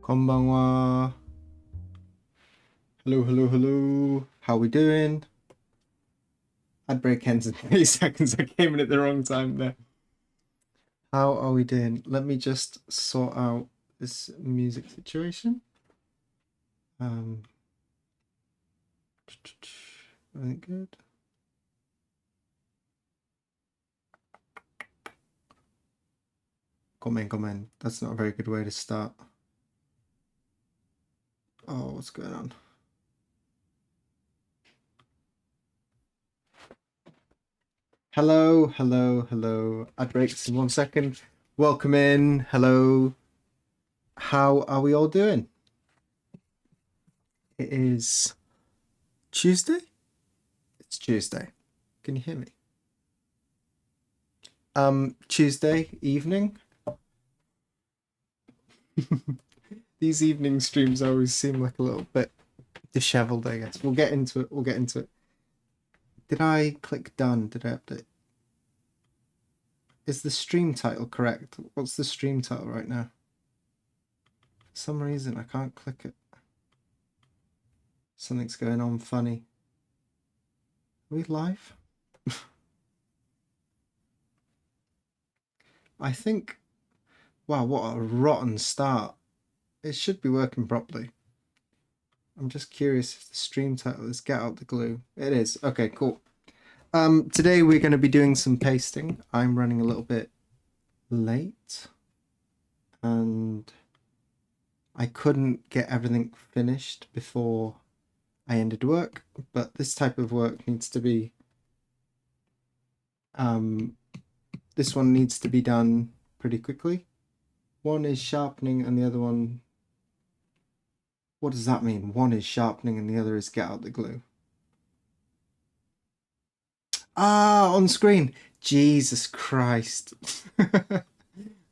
Konbanwa. Hello, hello, hello. How we doing? Ad break ends in 30 seconds. I came in at the wrong time there. How are we doing? Let me just sort out this music situation. Very good. Comment. That's not a very good way to start. Oh, what's going on? Hello. Ad breaks in 1 second. Welcome in. Hello. How are we all doing? It is Tuesday? It's Tuesday. Can you hear me? Tuesday evening. These evening streams always seem like a little bit disheveled, I guess. We'll get into it. Did I click done? Did I update? Is the stream title correct? What's the stream title right now? For some reason, I can't click it. Something's going on funny. Are we live? I think, wow, what a rotten start. It should be working properly. I'm just curious if the stream title is Get Out the Glue. It is. Okay, cool. Today we're going to be doing some pasting. I'm running a little bit late and I couldn't get everything finished before I ended work, but this type of work needs to be This one needs to be done pretty quickly. One is sharpening and the other one... What does that mean? One is sharpening and the other is get out the glue. Ah, on screen. Jesus Christ.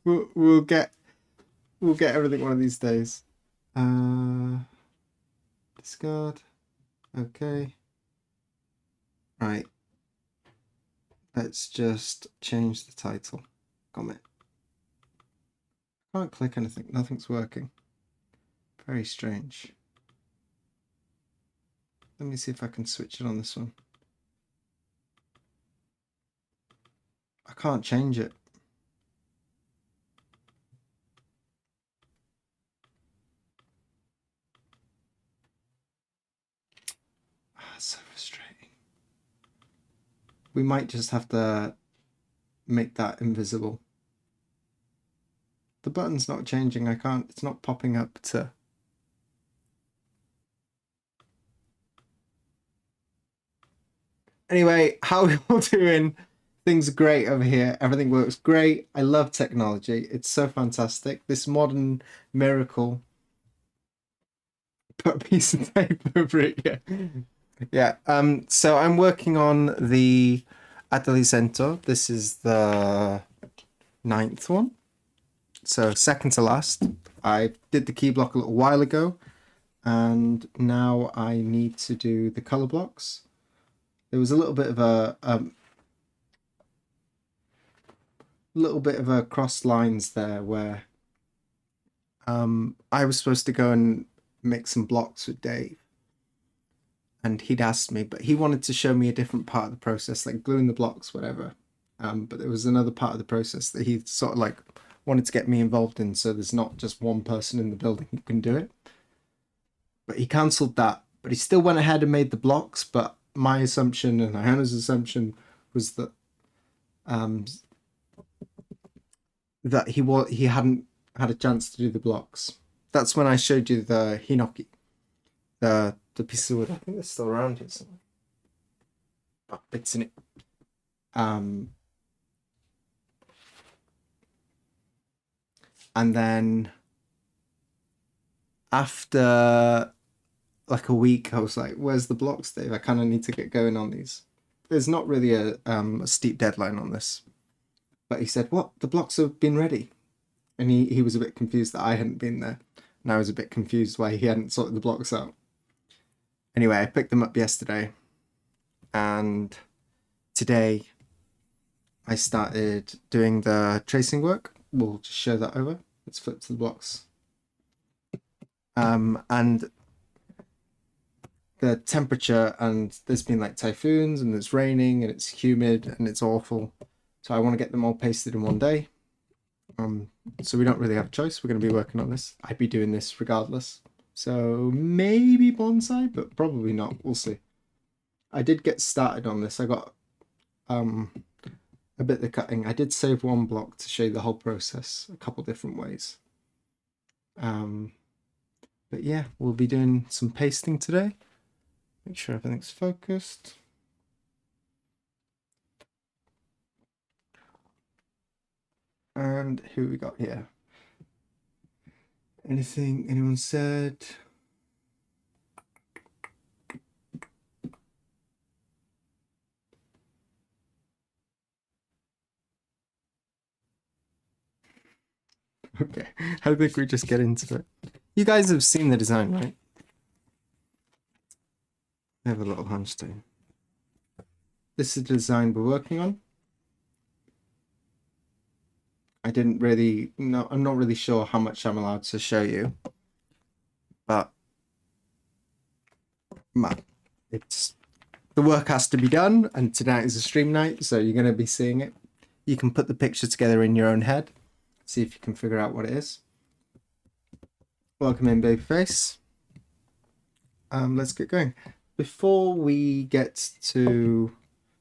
we'll get everything one of these days. Discard. Okay. Right. Let's just change the title. Comment. Can't click anything. Nothing's working. Very strange. Let me see if I can switch it on this one. I can't change it. So frustrating. We might just have to make that invisible. The button's not changing. I can't, it's not popping up to... Anyway, how are you all doing? Things are great over here. Everything works great. I love technology. It's so fantastic. This modern miracle. Put a piece of tape over it, yeah. Yeah, so I'm working on the Atelier Center. This is the 9th one. So second to last. I did the key block a little while ago, and now I need to do the color blocks. There was a little bit of a cross lines there where I was supposed to go and make some blocks with Dave, and he'd asked me, but he wanted to show me a different part of the process, like gluing the blocks, whatever. But there was another part of the process that he sort of like wanted to get me involved in, so there's not just one person in the building who can do it. But he cancelled that, but he still went ahead and made the blocks. But my assumption and Hannah's assumption was that he hadn't had a chance to do the blocks. That's when I showed you the hinoki, the piece of wood. I think they're still around here somewhere. Oh, bits in it. And then after like a week, I was like, "Where's the blocks, Dave? I kind of need to get going on these." There's not really a steep deadline on this, but he said, "What? The blocks have been ready," and he was a bit confused that I hadn't been there, and I was a bit confused why he hadn't sorted the blocks out. Anyway, I picked them up yesterday, and today I started doing the tracing work. We'll just show that over. Let's flip to the blocks. And the temperature, and there's been like typhoons and it's raining and it's humid and it's awful. So I want to get them all pasted in one day. So we don't really have a choice. We're going to be working on this. I'd be doing this regardless. So maybe bonsai, but probably not. We'll see. I did get started on this. I got a bit of the cutting. I did save one block to show you the whole process a couple different ways. But yeah, we'll be doing some pasting today. Make sure everything's focused. And who we got here? Anything anyone said? Okay, I think we just get into it. You guys have seen the design, right? I have a little hunch too. This is the design we're working on. I didn't really know, I'm not really sure how much I'm allowed to show you, but it's the work has to be done, and tonight is a stream night, so you're going to be seeing it. You can put the picture together in your own head, see if you can figure out what it is. Welcome in, Babyface. Let's get going. Before we get to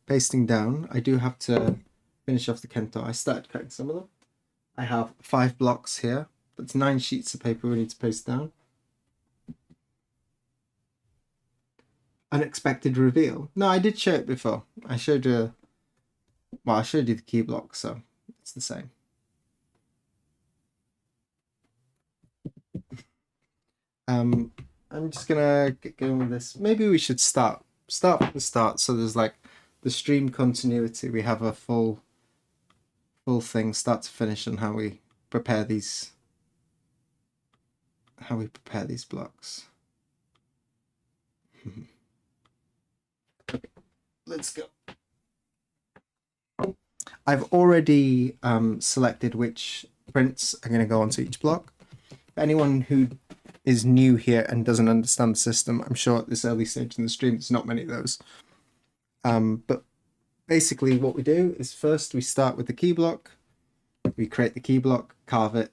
pasting down, I do have to finish off the kento. I started cutting some of them. I have 5 blocks here. That's 9 sheets of paper we need to paste down. Unexpected reveal. No, I did show it before. I showed you Well, I showed you the key block, so it's the same. I'm just gonna get going with this. Maybe we should start from the start, so there's like the stream continuity. We have a full thing, start to finish, on how we prepare these blocks. Okay, let's go. I've already selected which prints are going to go onto each block. For anyone who is new here and doesn't understand the system, I'm sure at this early stage in the stream there's not many of those. But basically what we do is first we start with the key block, we create the key block, carve it,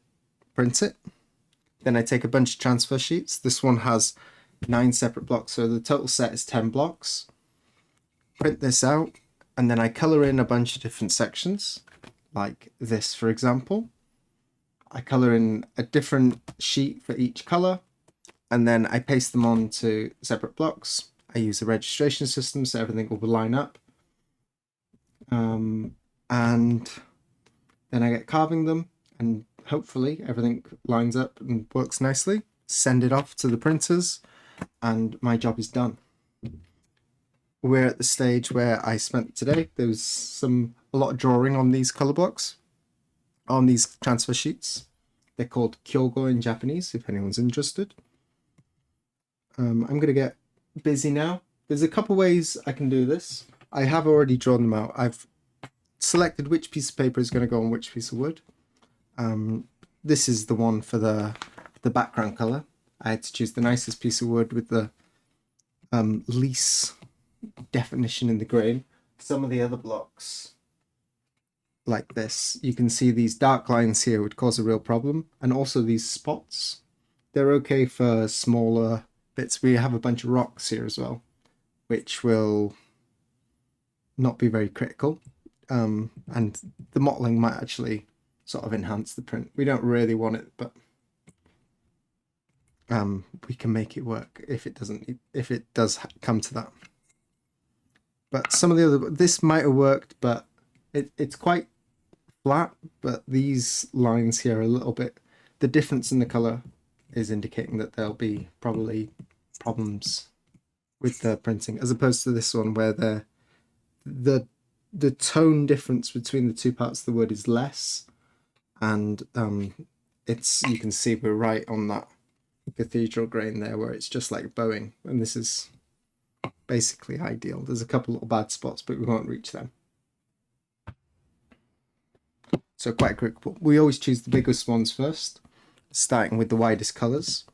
print it. Then I take a bunch of transfer sheets. This one has 9 separate blocks, so the total set is 10 blocks. Print this out, and then I color in a bunch of different sections, like this, for example. I color in a different sheet for each color, and then I paste them onto separate blocks. I use a registration system, so everything will line up. And then I get carving them, and hopefully everything lines up and works nicely. Send it off to the printers, and my job is done. We're at the stage where I spent today. There was a lot of drawing on these color blocks, on these transfer sheets. They're called kyogo in Japanese, if anyone's interested. I'm going to get busy now. There's a couple ways I can do this. I have already drawn them out. I've selected which piece of paper is going to go on which piece of wood. This is the one for the background color. I had to choose the nicest piece of wood with the least definition in the grain. Some of the other blocks, like this, you can see these dark lines here would cause a real problem, and also these spots. They're okay for smaller bits. We have a bunch of rocks here as well, which will not be very critical. And the mottling might actually sort of enhance the print. We don't really want it, but we can make it work if it does come to that. But some of the other, this might have worked, but it's quite flat, but these lines here are a little bit, the difference in the color is indicating that there'll be probably problems with the printing, as opposed to this one where the tone difference between the two parts of the wood is less, and you can see we're right on that cathedral grain there where it's just like bowing, and this is basically ideal. There's a couple little bad spots, but we won't reach them. So quite critical. We always choose the biggest ones first, starting with the widest colors,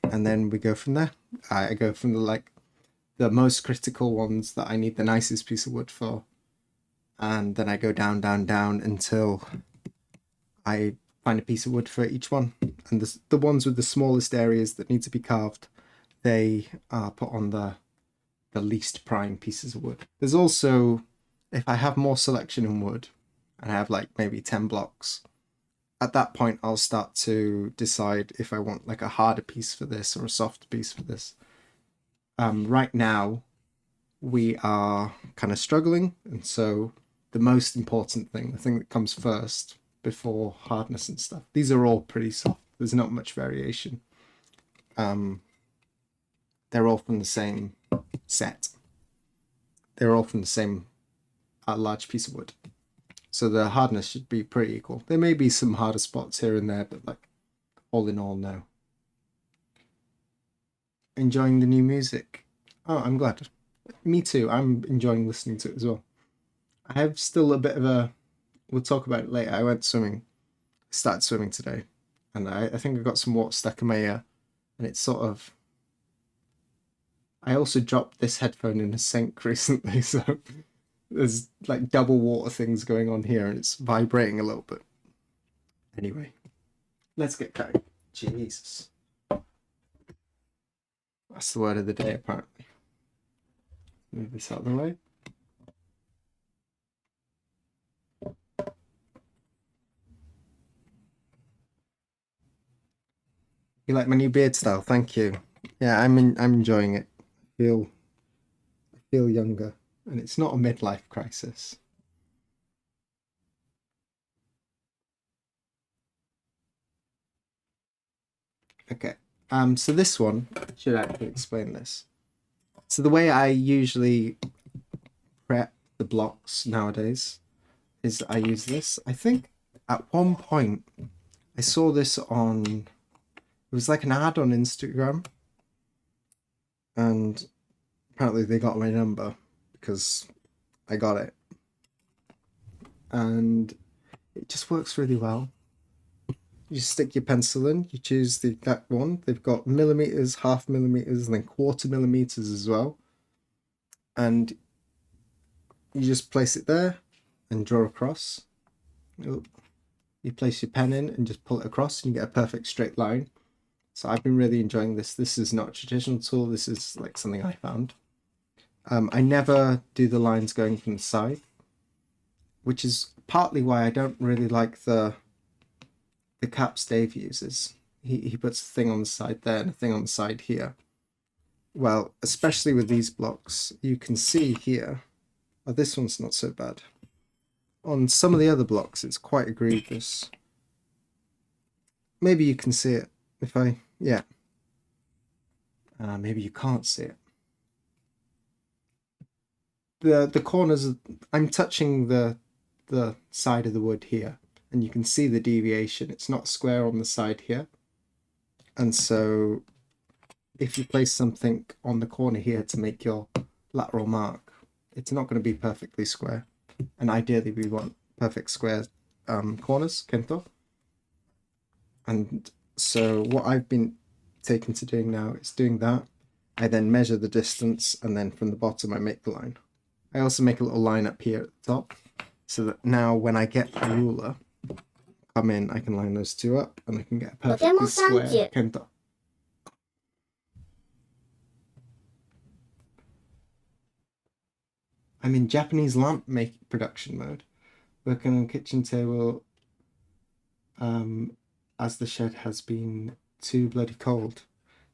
and then we go from there. I go from the most critical ones that I need the nicest piece of wood for, and then I go down until I find a piece of wood for each one. And the ones with the smallest areas that need to be carved, they are put on the least prime pieces of wood. There's also, if I have more selection in wood, and I have like maybe 10 blocks, at that point I'll start to decide if I want like a harder piece for this or a softer piece for this. Right now we are kind of struggling, and so the most important thing, the thing that comes first before hardness and stuff, these are all pretty soft. There's not much variation. They're all from the same set. They're all from the same large piece of wood. So the hardness should be pretty equal. There may be some harder spots here and there, but like all in all, no. Enjoying the new music. Oh, I'm glad. Me too. I'm enjoying listening to it as well. I have still a bit of a, we'll talk about it later. I went swimming, started swimming today, and I think I got some water stuck in my ear, and it's sort of, I also dropped this headphone in a sink recently, so there's like double water things going on here, and it's vibrating a little bit. Anyway, let's get going. Jesus. That's the word of the day, apparently. Move this out of the way. You like my new beard style? Thank you. Yeah, I'm enjoying it. I feel younger, and it's not a midlife crisis. Okay. So this one should actually explain this. So the way I usually prep the blocks nowadays is I use this. I think at one point I saw this on, it was like an ad on Instagram, and apparently they got my number because I got it. And it just works really well. You stick your pencil in, you choose the exact one. They've got millimeters, half millimeters, and then quarter millimeters as well. And you just place it there and draw across. You place your pen in and just pull it across, and you get a perfect straight line. So I've been really enjoying this. This is not a traditional tool. This is like something I found. I never do the lines going from the side, which is partly why I don't really like the caps Dave uses. He puts a thing on the side there and a thing on the side here. Well, especially with these blocks, you can see here, oh, this one's not so bad. On some of the other blocks, it's quite egregious. Maybe you can see it if I, yeah. Maybe you can't see it. The corners, I'm touching the side of the wood here, and you can see the deviation. It's not square on the side here. And so if you place something on the corner here to make your lateral mark, it's not going to be perfectly square. And ideally we want perfect square corners, kento. And so what I've been taken to doing now is doing that. I then measure the distance, and then from the bottom I make the line. I also make a little line up here at the top, so that now when I get the ruler, come in, I can line those two up, and I can get a perfectly square kento. I'm in Japanese lamp making production mode, working on a kitchen table, as the shed has been too bloody cold.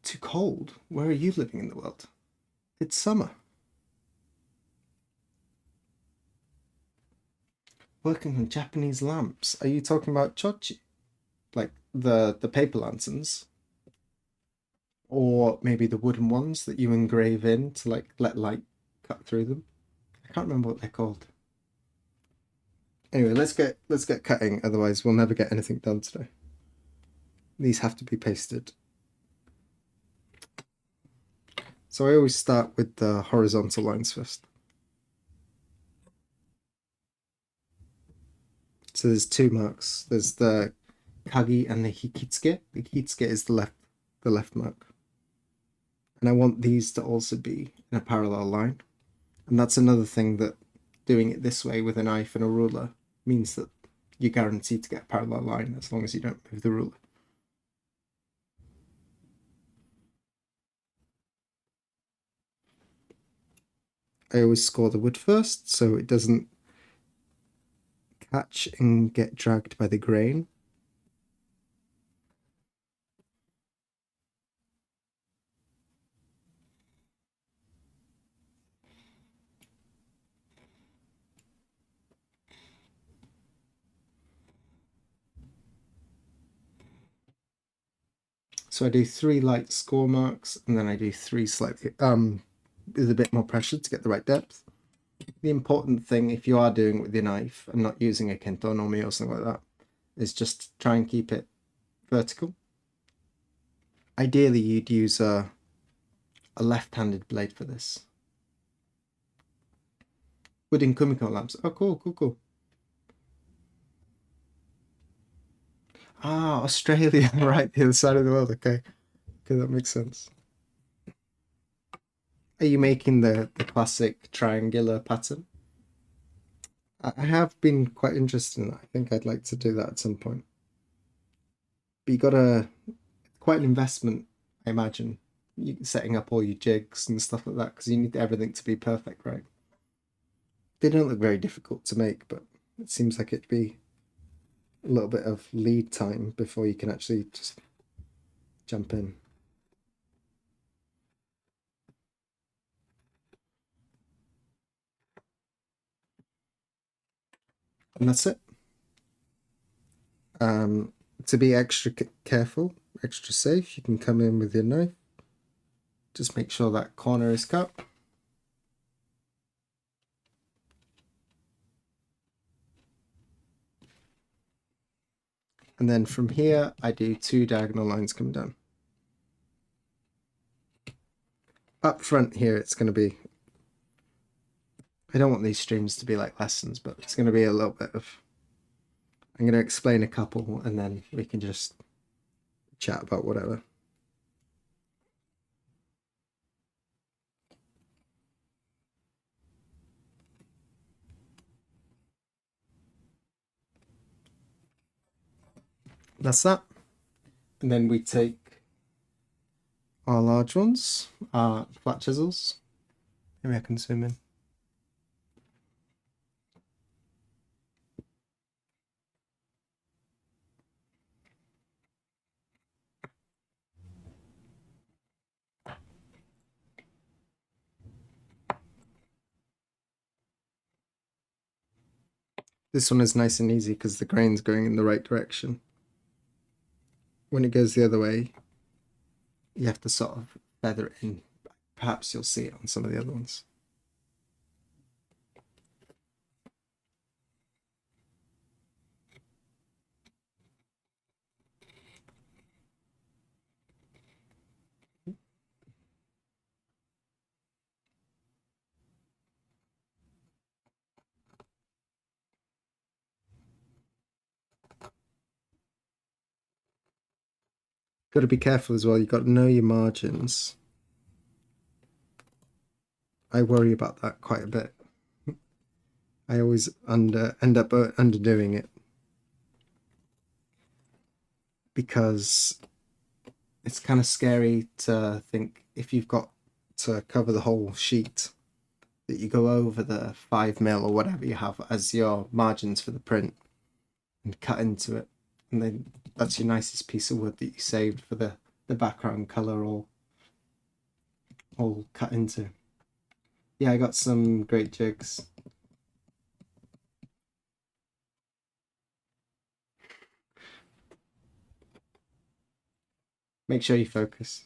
Too cold? Where are you living in the world? It's summer. Working on Japanese lamps. Are you talking about chochi? Like the paper lanterns? Or maybe the wooden ones that you engrave in to like let light cut through them? I can't remember what they're called. Anyway, let's get cutting, otherwise we'll never get anything done today. These have to be pasted. So I always start with the horizontal lines first. So there's two marks. There's the kagi and the hikitsuke. The hikitsuke is the left mark. And I want these to also be in a parallel line. And that's another thing that doing it this way with a knife and a ruler means that you're guaranteed to get a parallel line as long as you don't move the ruler. I always score the wood first so it doesn't catch and get dragged by the grain. So I do 3 light score marks, and then I do 3 slightly with a bit more pressure to get the right depth. The important thing, if you are doing it with your knife and not using a kento no mi or something like that, is just try and keep it vertical. Ideally, you'd use a left-handed blade for this. Wooden kumiko lamps. Oh, cool, cool, cool. Ah, Australia, right, the other side of the world. Okay, okay, that makes sense. Are you making the classic triangular pattern? I have been quite interested in that. I think I'd like to do that at some point. But you got quite an investment, I imagine, setting up all your jigs and stuff like that, because you need everything to be perfect, right? They don't look very difficult to make, but it seems like it'd be a little bit of lead time before you can actually just jump in. And that's it. To be extra careful, extra safe, you can come in with your knife. Just make sure that corner is cut. And then from here, I do 2 diagonal lines coming down. Up front here, it's going to be, I don't want these streams to be like lessons, but it's going to be a little bit of, I'm going to explain a couple and then we can just chat about whatever. That's that. And then we take our large ones, our flat chisels. Maybe I can zoom in. This one is nice and easy because the grain's going in the right direction. When it goes the other way, you have to sort of feather it in. Perhaps you'll see it on some of the other ones. Got to be careful as well. You've got to know your margins. I worry about that quite a bit. I always end up underdoing it because it's kind of scary to think if you've got to cover the whole sheet that you go over the 5mm or whatever you have as your margins for the print and cut into it, and then that's your nicest piece of wood that you saved for the background color all cut into. Yeah, I got some great jigs. Make sure you focus.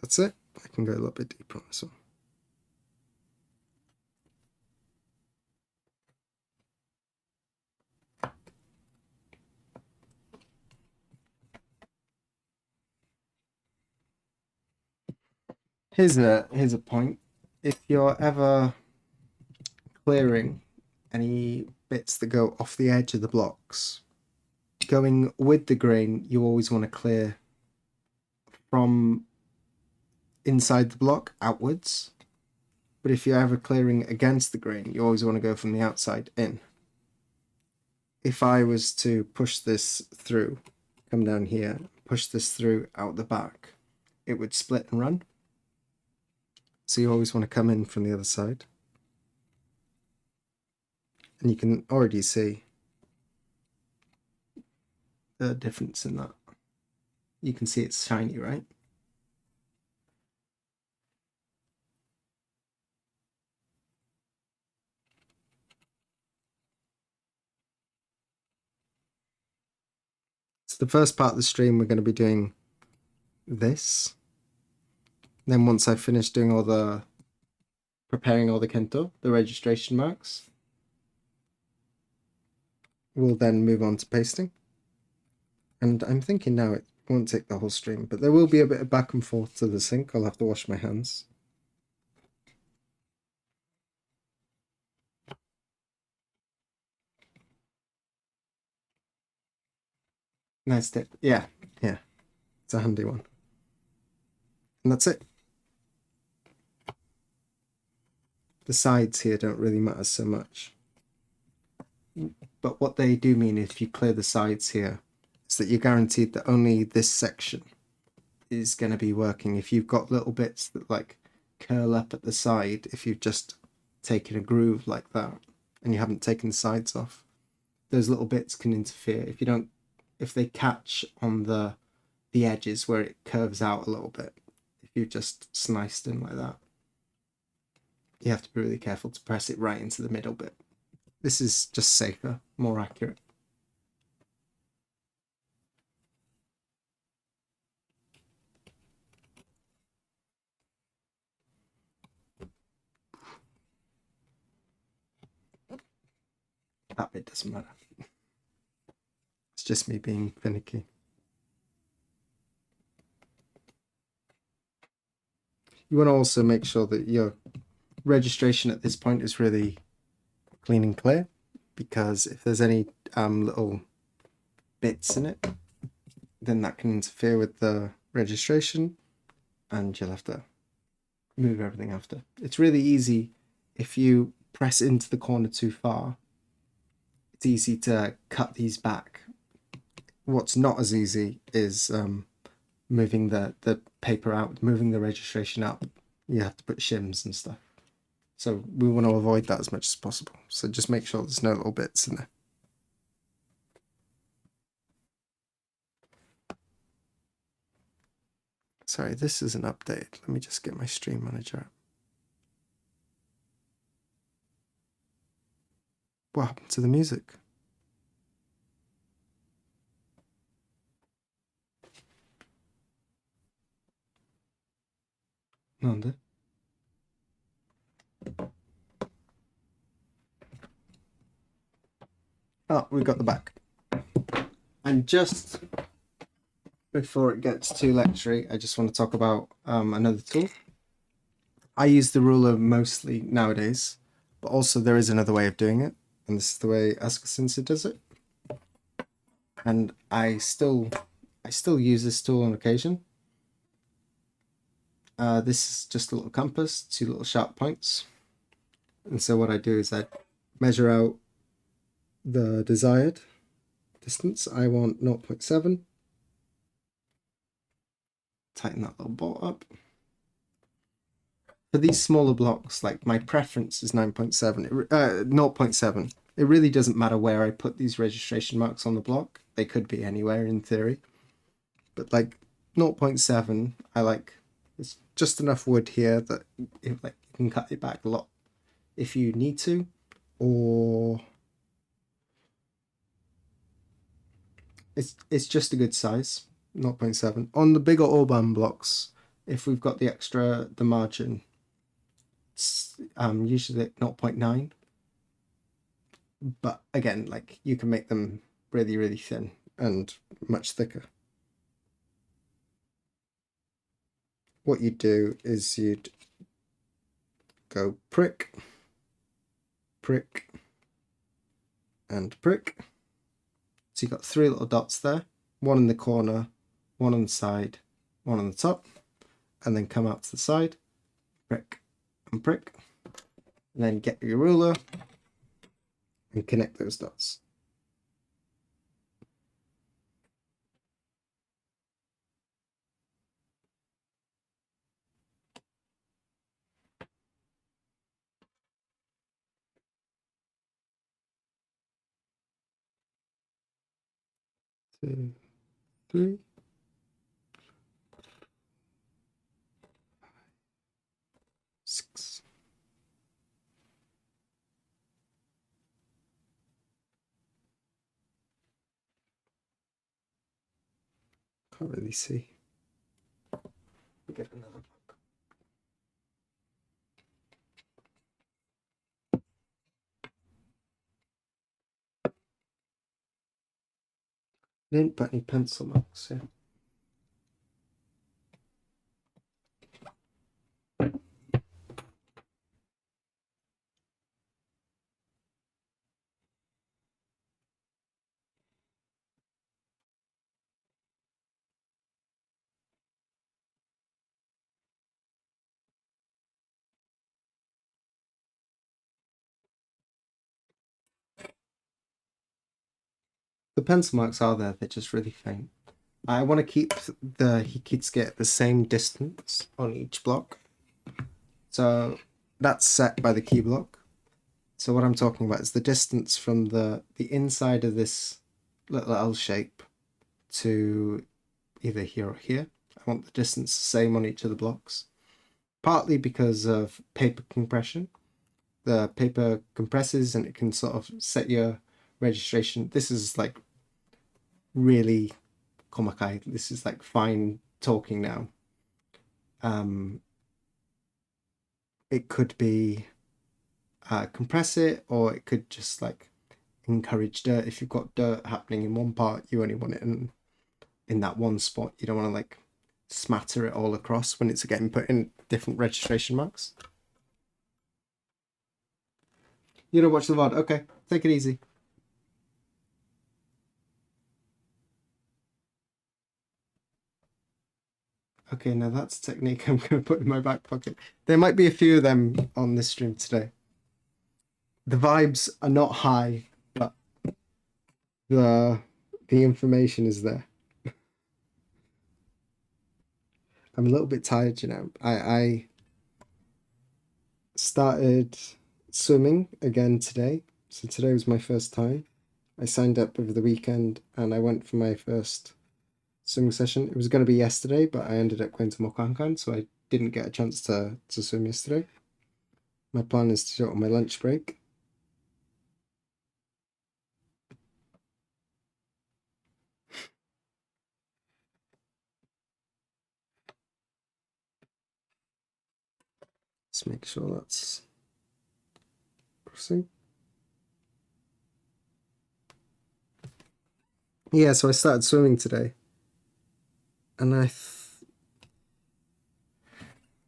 That's it. I can go a little bit deeper on this one. Here's a point. If you're ever clearing any bits that go off the edge of the blocks, going with the grain, you always want to clear from inside the block outwards. But if you're ever clearing against the grain, you always want to go from the outside in. If I was to push this through, come down here, push this through out the back, it would split and run. So you always want to come in from the other side. And you can already see the difference in that. You can see it's shiny, right? So the first part of the stream, we're going to be doing this. Then once I finish doing preparing all the kento, the registration marks, we'll then move on to pasting. And I'm thinking now it won't take the whole stream, but there will be a bit of back and forth to the sink. I'll have to wash my hands. Nice tip. Yeah. It's a handy one. And that's it. The sides here don't really matter so much. But what they do mean if you clear the sides here is that you're guaranteed that only this section is going to be working. If you've got little bits that like curl up at the side, if you've just taken a groove like that and you haven't taken the sides off, those little bits can interfere. If they catch on the edges where it curves out a little bit, if you just sliced in like that, you have to be really careful to press it right into the middle bit. This is just safer, more accurate. bit doesn't matter. It's just me being finicky. You want to also make sure that your registration at this point is really clean and clear, because if there's any little bits in it, then that can interfere with the registration and you'll have to move everything after. It's really easy if you press into the corner too far. It's easy to cut these back. What's not as easy is moving the paper out, moving the registration up. You have to put shims and stuff. So we want to avoid that as much as possible. So just make sure there's no little bits in there. Sorry, this is an update. Let me just get my stream manager up. What happened to the music? Nanda? Oh, we got the back. And just before it gets too lectury, I just want to talk about another tool. I use the ruler mostly nowadays, but also there is another way of doing it, and this is the way Askasinsa does it. And I still use this tool on occasion. This is just a little compass, 2 little sharp points. And so what I do is I measure out the desired distance. I want 0.7. Tighten that little bolt up. For these smaller blocks, like my preference is 0.7. It really doesn't matter where I put these registration marks on the block. They could be anywhere in theory. But like 0.7, I like, it's just enough wood here that you can cut it back a lot if you need to, or it's just a good size, 0.7. On the bigger Orban blocks, if we've got the margin, it's usually at 0.9. But again, like you can make them really, really thin and much thicker. What you'd do is you'd go prick, prick, and prick. So you've got 3 little dots there, 1 in the corner, 1 on the side, 1 on the top, and then come out to the side, prick and prick, and then get your ruler and connect those dots. Two, 3, 6. Can't really see. We'll get another book. I didn't put any pencil marks here. The pencil marks are there, they're just really faint. I want to keep the Hikitsuke at the same distance on each block. So that's set by the key block. So what I'm talking about is the distance from the inside of this little L shape to either here or here. I want the distance the same on each of the blocks. Partly because of paper compression. The paper compresses and it can sort of set your registration. This is like really komakai. This is like fine talking now. It could be compress it, or it could just like encourage dirt. If you've got dirt happening in one part, you only want it in that one spot. You don't want to like smatter it all across when it's getting put in different registration marks. You don't watch the VOD. Okay, take it easy. Okay, now that's a technique I'm going to put in my back pocket. There might be a few of them on this stream today. The vibes are not high, but the the information is there. I'm a little bit tired, you know. I started swimming again today. So today was my first time. I signed up over the weekend and I went for my first swimming session. It was going to be yesterday, but I ended up going to Mokankan, so I didn't get a chance to swim yesterday. My plan is to do it on my lunch break. Let's make sure that's pressing. Yeah, so I started swimming today, and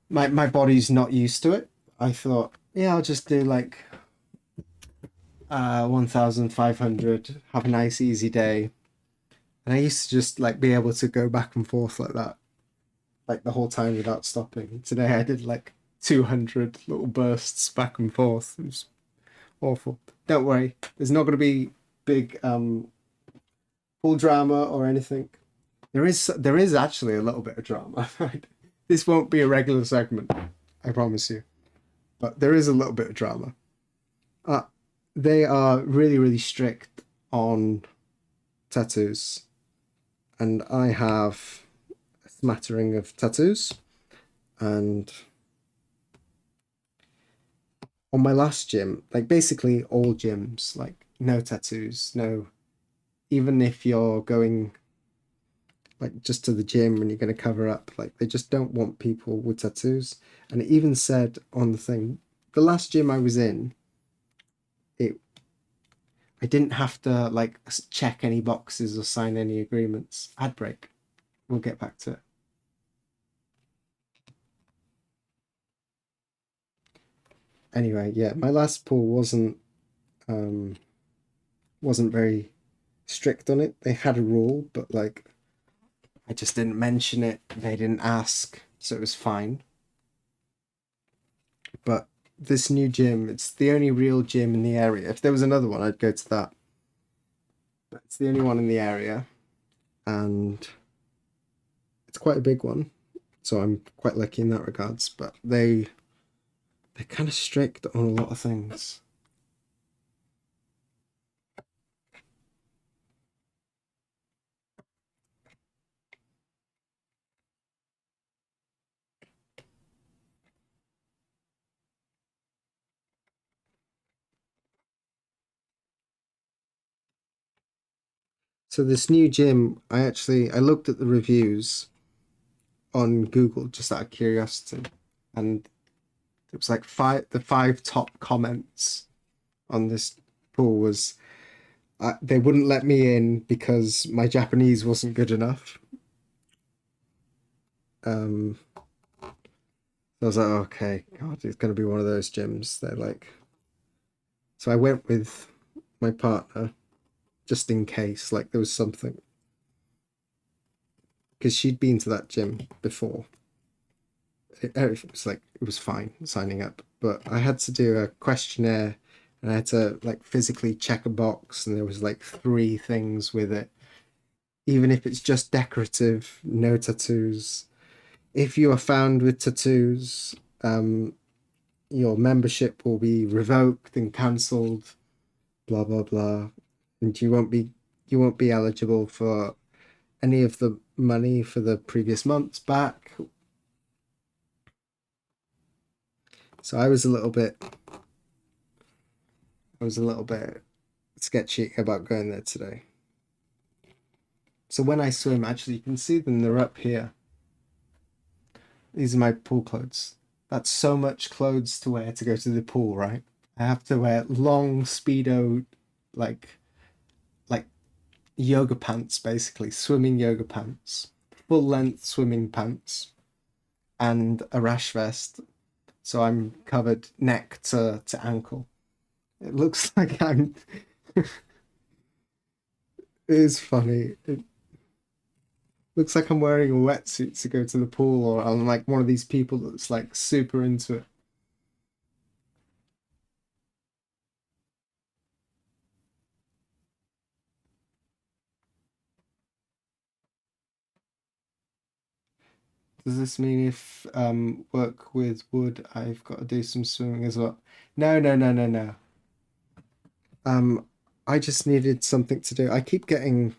my body's not used to it. I thought, yeah, I'll just do like 1,500, have a nice easy day. And I used to just like be able to go back and forth like that, like the whole time without stopping. Today I did like 200 little bursts back and forth. It was awful. Don't worry, there's not going to be big full drama or anything. There is actually a little bit of drama. This won't be a regular segment, I promise you. But there is a little bit of drama. They are really, really strict on tattoos. And I have a smattering of tattoos. And on my last gym, like basically all gyms, like no tattoos, no, even if you're going like just to the gym and you're going to cover up, like they just don't want people with tattoos. And it even said on the thing, the last gym I was in, it I didn't have to like check any boxes or sign any agreements. Ad break. We'll get back to it. Anyway, yeah, my last pool wasn't very strict on it. They had a rule, but like I just didn't mention it. They didn't ask, so it was fine. But this new gym, it's the only real gym in the area. If there was another one, I'd go to that. But it's the only one in the area, and it's quite a big one. So I'm quite lucky in that regards. But they're kind of strict on a lot of things. So this new gym, I looked at the reviews on Google just out of curiosity, and it was like the five top comments on this pool was they wouldn't let me in because my Japanese wasn't good enough. I was like, okay, God, it's going to be one of those gyms. They're like, so I went with my partner just in case, like there was something, because she'd been to that gym before. It was like it was fine signing up, but I had to do a questionnaire and I had to like physically check a box, and there was like three things with it. Even if it's just decorative, no tattoos. If you are found with tattoos, your membership will be revoked and cancelled, blah blah blah, and you won't be eligible for any of the money for the previous months back. So I was a little bit sketchy about going there today. So when I swim, actually, you can see them. They're up here. These are my pool clothes. That's so much clothes to wear to go to the pool, right? I have to wear long speedo like yoga pants, basically swimming yoga pants, full length swimming pants, and a rash vest. So I'm covered neck to ankle. It looks like I'm. It is funny. It looks like I'm wearing a wetsuit to go to the pool, or I'm like one of these people that's like super into it. Does this mean if work with wood, I've got to do some swimming as well? No, no, no, no, no. Um, I just needed something to do. I keep getting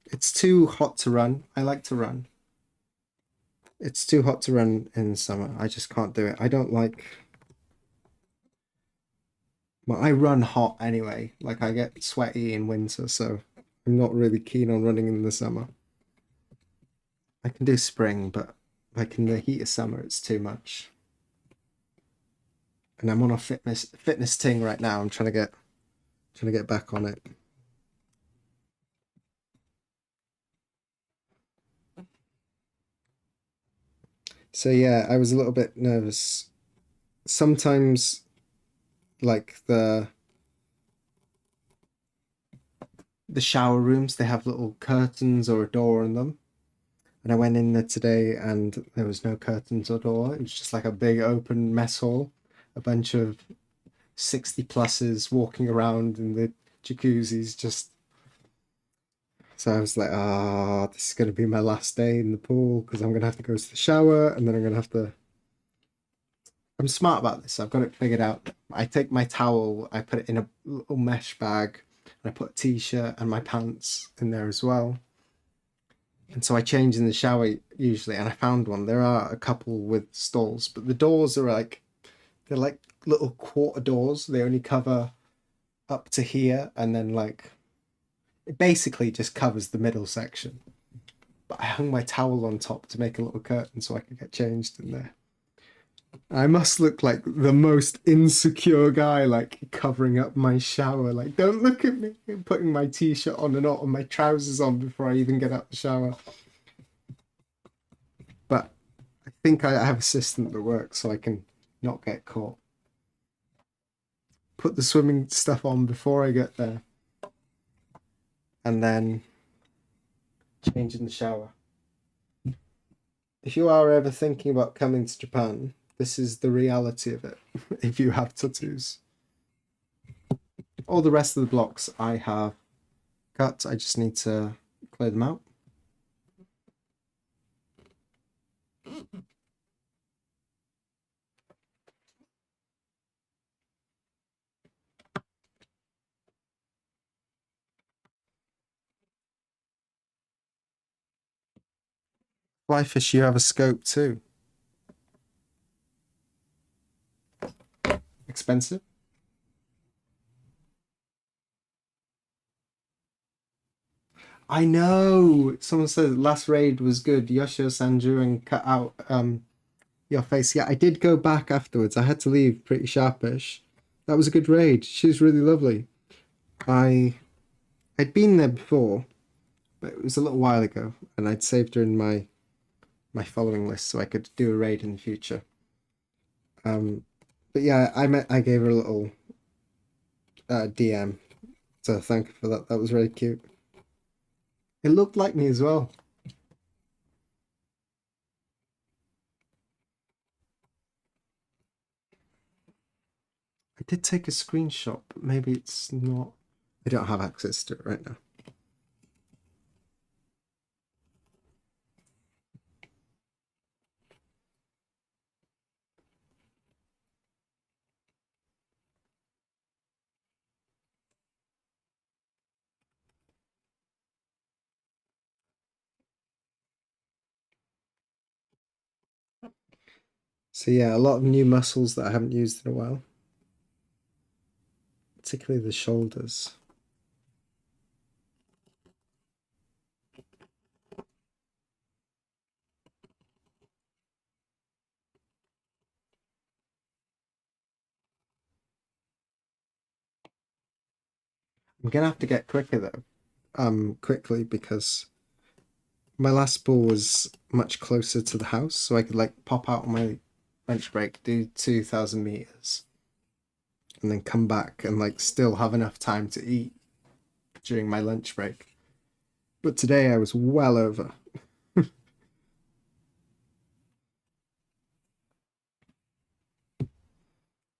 it's too hot to run. I like to run. It's too hot to run in summer. I just can't do it. I don't like well, I run hot anyway. Like I get sweaty in winter, so I'm not really keen on running in the summer. I can do spring, but like in the heat of summer, it's too much. And I'm on a fitness ting right now. I'm trying to get back on it. So yeah, I was a little bit nervous. Sometimes like the shower rooms, they have little curtains or a door in them. And I went in there today and there was no curtains or door. It was just like a big open mess hall. A bunch of 60 pluses walking around in the jacuzzis just so I was like, ah, this is gonna be my last day in the pool because I'm gonna have to go to the shower and then I'm gonna have to I'm smart about this. I've got it figured out. I take my towel, I put it in a little mesh bag, and I put a t-shirt and my pants in there as well. And so I change in the shower usually, and I found one. There are a couple with stalls, but the doors are like they're like little quarter doors. They only cover up to here, and then like it basically just covers the middle section. But I hung my towel on top to make a little curtain so I could get changed in there. I must look like the most insecure guy, like covering up my shower. Like, don't look at me. I'm putting my t-shirt on and not on my trousers on before I even get out the shower. But I think I have a system that works so I can not get caught. Put the swimming stuff on before I get there, and then change in the shower. If you are ever thinking about coming to Japan, this is the reality of it. If you have tattoos, all the rest of the blocks I have cut. I just need to clear them out. Flyfish, you have a scope too. Expensive? I know. Someone said last raid was good. Yoshio Sanju and cut out your face. Yeah, I did go back afterwards. I had to leave pretty sharpish. That was a good raid. She was really lovely. I I'd been there before, but it was a little while ago, and I'd saved her in my following list so I could do a raid in the future. Um, but yeah, I gave her a little DM to thank her for that. That was really cute. It looked like me as well. I did take a screenshot, but maybe it's not. I don't have access to it right now. So yeah, a lot of new muscles that I haven't used in a while, particularly the shoulders. I'm gonna have to get quicker though. Quickly because my last ball was much closer to the house, so I could like pop out on my lunch break, do 2,000 meters, and then come back and like still have enough time to eat during my lunch break. But today I was well over.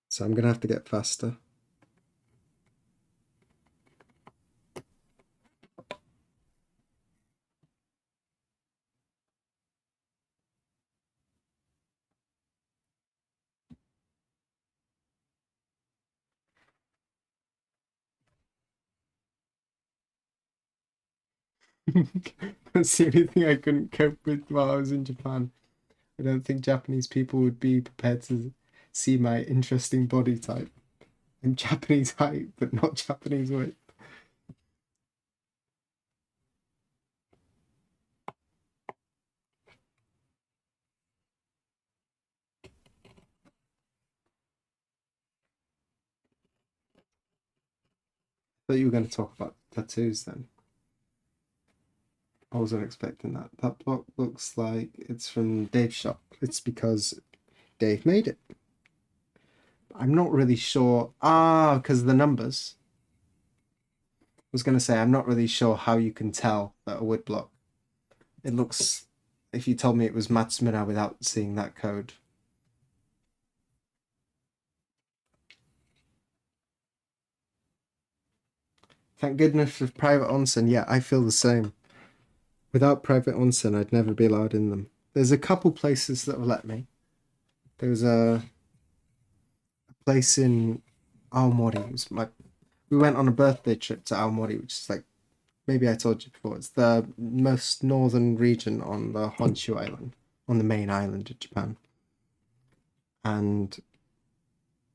So I'm gonna have to get faster. That's the only thing I couldn't cope with while I was in Japan. I don't think Japanese people would be prepared to see my interesting body type. I'm Japanese height, but not Japanese weight. Thought you were going to talk about tattoos then. I wasn't expecting that. That block looks like it's from Dave's shop. It's because Dave made it. I'm not really sure. Ah, because the numbers. I was going to say, I'm not really sure how you can tell that a woodblock. It looks, if you told me it was Matsumura without seeing that code. Thank goodness for private onsen. Yeah, I feel the same. Without private onsen, I'd never be allowed in them. There's a couple places that will let me. There's a place in Aomori. We went on a birthday trip to Aomori, which is like, maybe I told you before, it's the most northern region on the Honshu Island, on the main island of Japan. And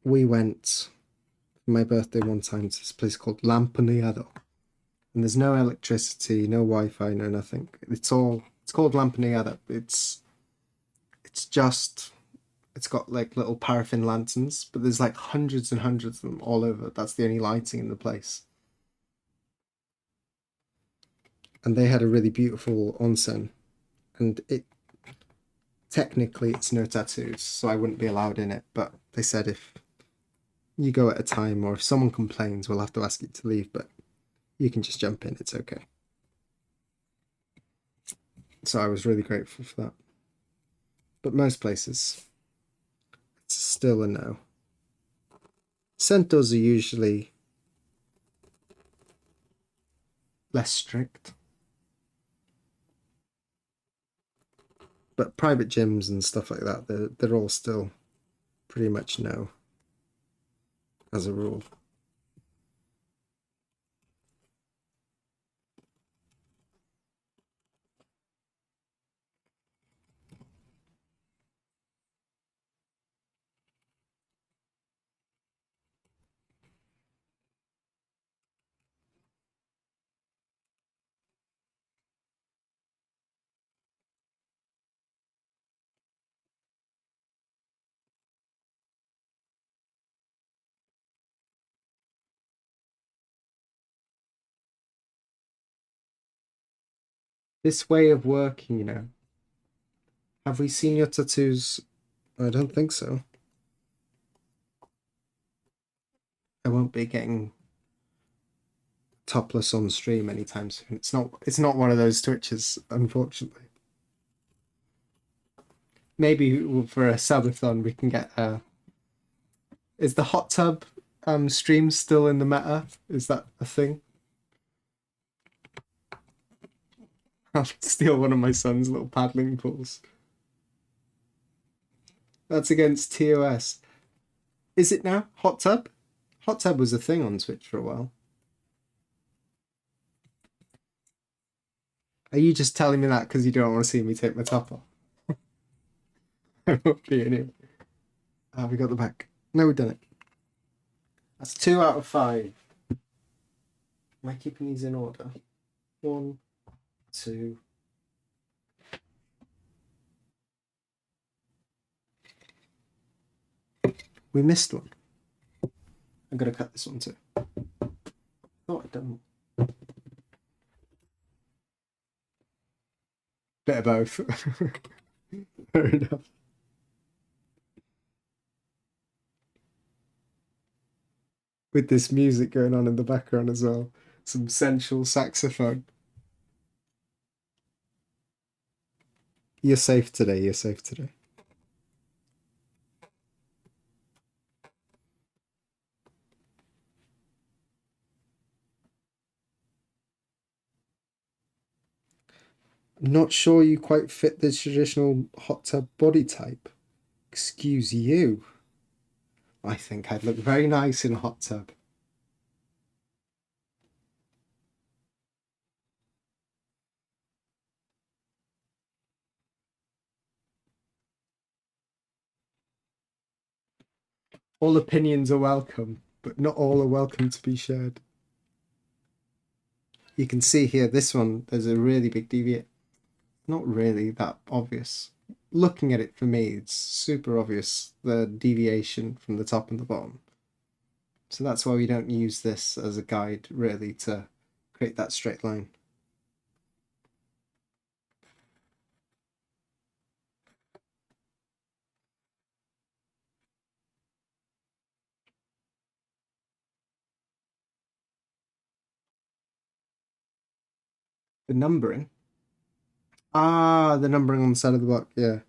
we went for my birthday one time to this place called Lampanillado. And there's no electricity, no Wi-Fi, no nothing. It's called Lampanillado. It's just it's got like little paraffin lanterns, but there's like hundreds and hundreds of them all over. That's the only lighting in the place. And they had a really beautiful onsen, and it technically it's no tattoos, so I wouldn't be allowed in it. But they said if you go at a time or if someone complains, we'll have to ask you to leave, but you can just jump in, it's okay. So I was really grateful for that. But most places, it's still a no. Centers are usually less strict, but private gyms and stuff like that, they're all still pretty much no as a rule. This way of working, have we seen your tattoos? I don't think so. I won't be getting topless on stream anytime soon. It's not one of those Twitches, unfortunately. Maybe for a subathon we can get is the hot tub stream still in the meta? Is that a thing? I'll steal one of my son's little paddling pools. That's against TOS. Is it now? Hot tub? Hot tub was a thing on Twitch for a while. Are you just telling me that because you don't want to see me take my top off? I won't be in it. Ah, we got the back. No, we done it. That's 2 out of 5. Am I keeping these in order? 1, 2. We missed one. I'm gonna cut this one too. Thought I'd done bit of both. Fair enough. With this music going on in the background as well. Some sensual saxophone. You're safe today. You're safe today. Not sure you quite fit the traditional hot tub body type. Excuse you. I think I'd look very nice in a hot tub. All opinions are welcome, but not all are welcome to be shared. You can see here, this one, there's a really big deviation. Not really that obvious. Looking at it for me, it's super obvious, the deviation from the top and the bottom. So that's why we don't use this as a guide, really, to create that straight line. The numbering. Ah, the numbering on the side of the block, yeah.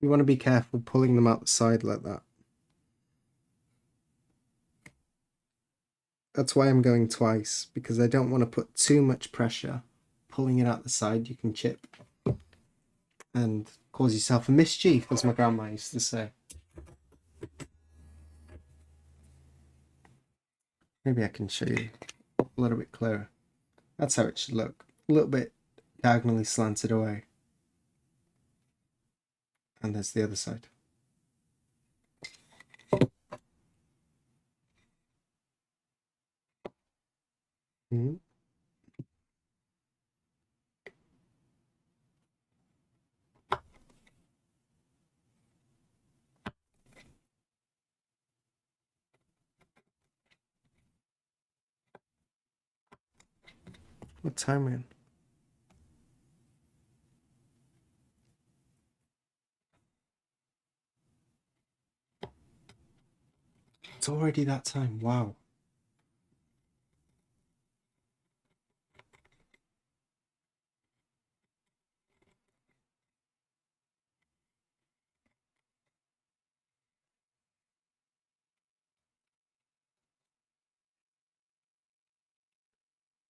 You want to be careful pulling them out the side like that. That's why I'm going twice, because I don't want to put too much pressure. Pulling it out the side, you can chip and cause yourself a mischief, as my grandma used to say. Maybe I can show you a little bit clearer. That's how it should look. A little bit diagonally slanted away. And there's the other side. Mm-hmm. What time are we in? It's already that time. Wow.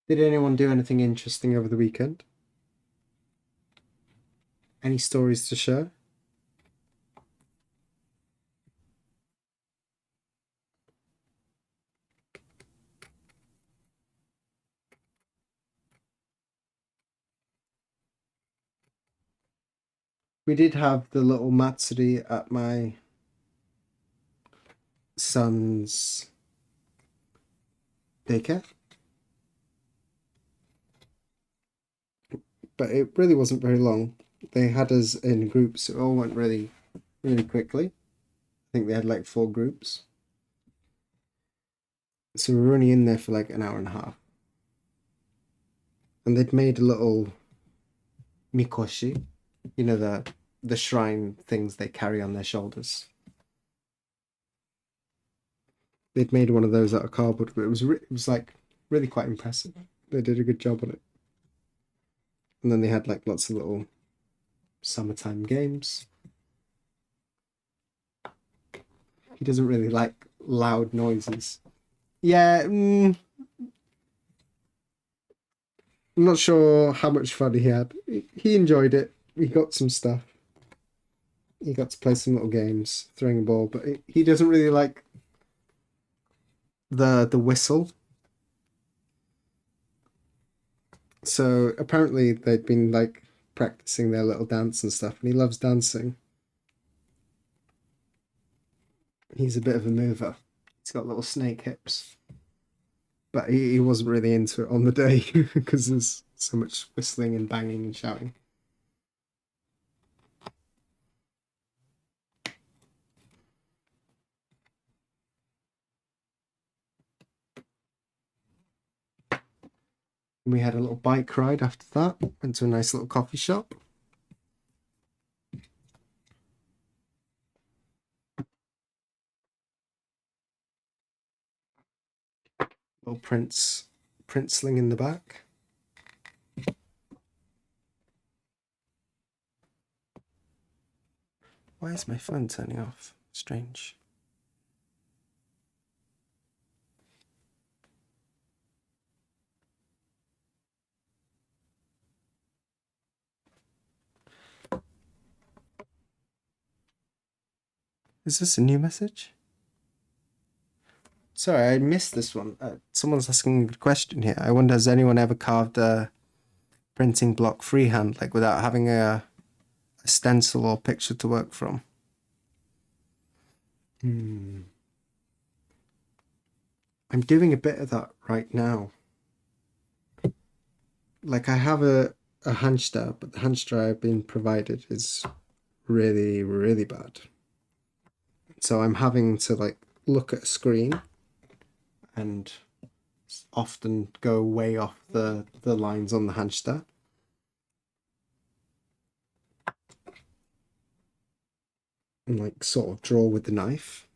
Did anyone do anything interesting over the weekend? Any stories to share? We did have the little matsuri at my son's daycare, but it really wasn't very long. They had us in groups. It all went really, really quickly. I think they had like 4 groups. So we were only in there for like an hour and a half. And they'd made a little mikoshi, you know, the shrine things they carry on their shoulders. They'd made one of those out of cardboard, but it was like really quite impressive. They did a good job on it. And then they had like lots of little summertime games. He doesn't really like loud noises. Yeah, I'm not sure how much fun he had. He enjoyed it. He got some stuff. He got to play some little games, throwing a ball, but he doesn't really like the whistle. So apparently they'd been like practicing their little dance and stuff, and he loves dancing. He's a bit of a mover. He's got little snake hips. But he wasn't really into it on the day because there's so much whistling and banging and shouting. We had a little bike ride after that. Went to a nice little coffee shop. Little princeling in the back. Why is my phone turning off? Strange. Is this a new message? Sorry, I missed this one. Someone's asking a question here. I wonder, has anyone ever carved a printing block freehand, like without having a stencil or picture to work from? I'm doing a bit of that right now. Like I have a Handster, but the Handster I've been provided is really, really bad. So I'm having to like look at a screen and often go way off the lines on the Handster. And like sort of draw with the knife.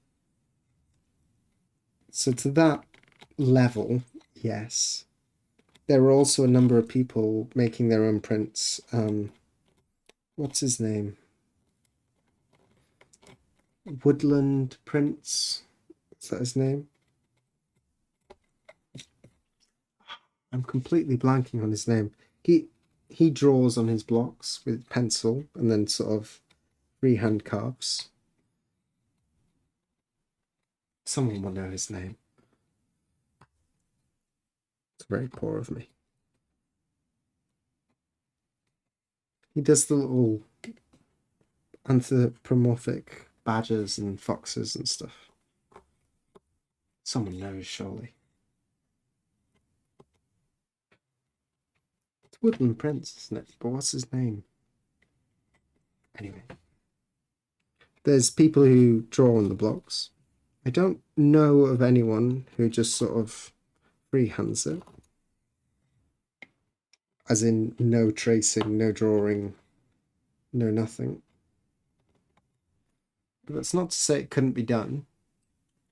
So to that level, yes. There are also a number of people making their own prints. What's his name? Woodland Prince. Is that his name? I'm completely blanking on his name. He draws on his blocks with pencil and then sort of freehand carves. Someone will know his name. It's very poor of me. He does the little anthropomorphic badgers and foxes and stuff. Someone knows, surely. It's Woodland Prince, isn't it? But what's his name? Anyway. There's people who draw on the blocks. I don't know of anyone who just sort of freehands it. As in no tracing, no drawing, no nothing. But that's not to say it couldn't be done.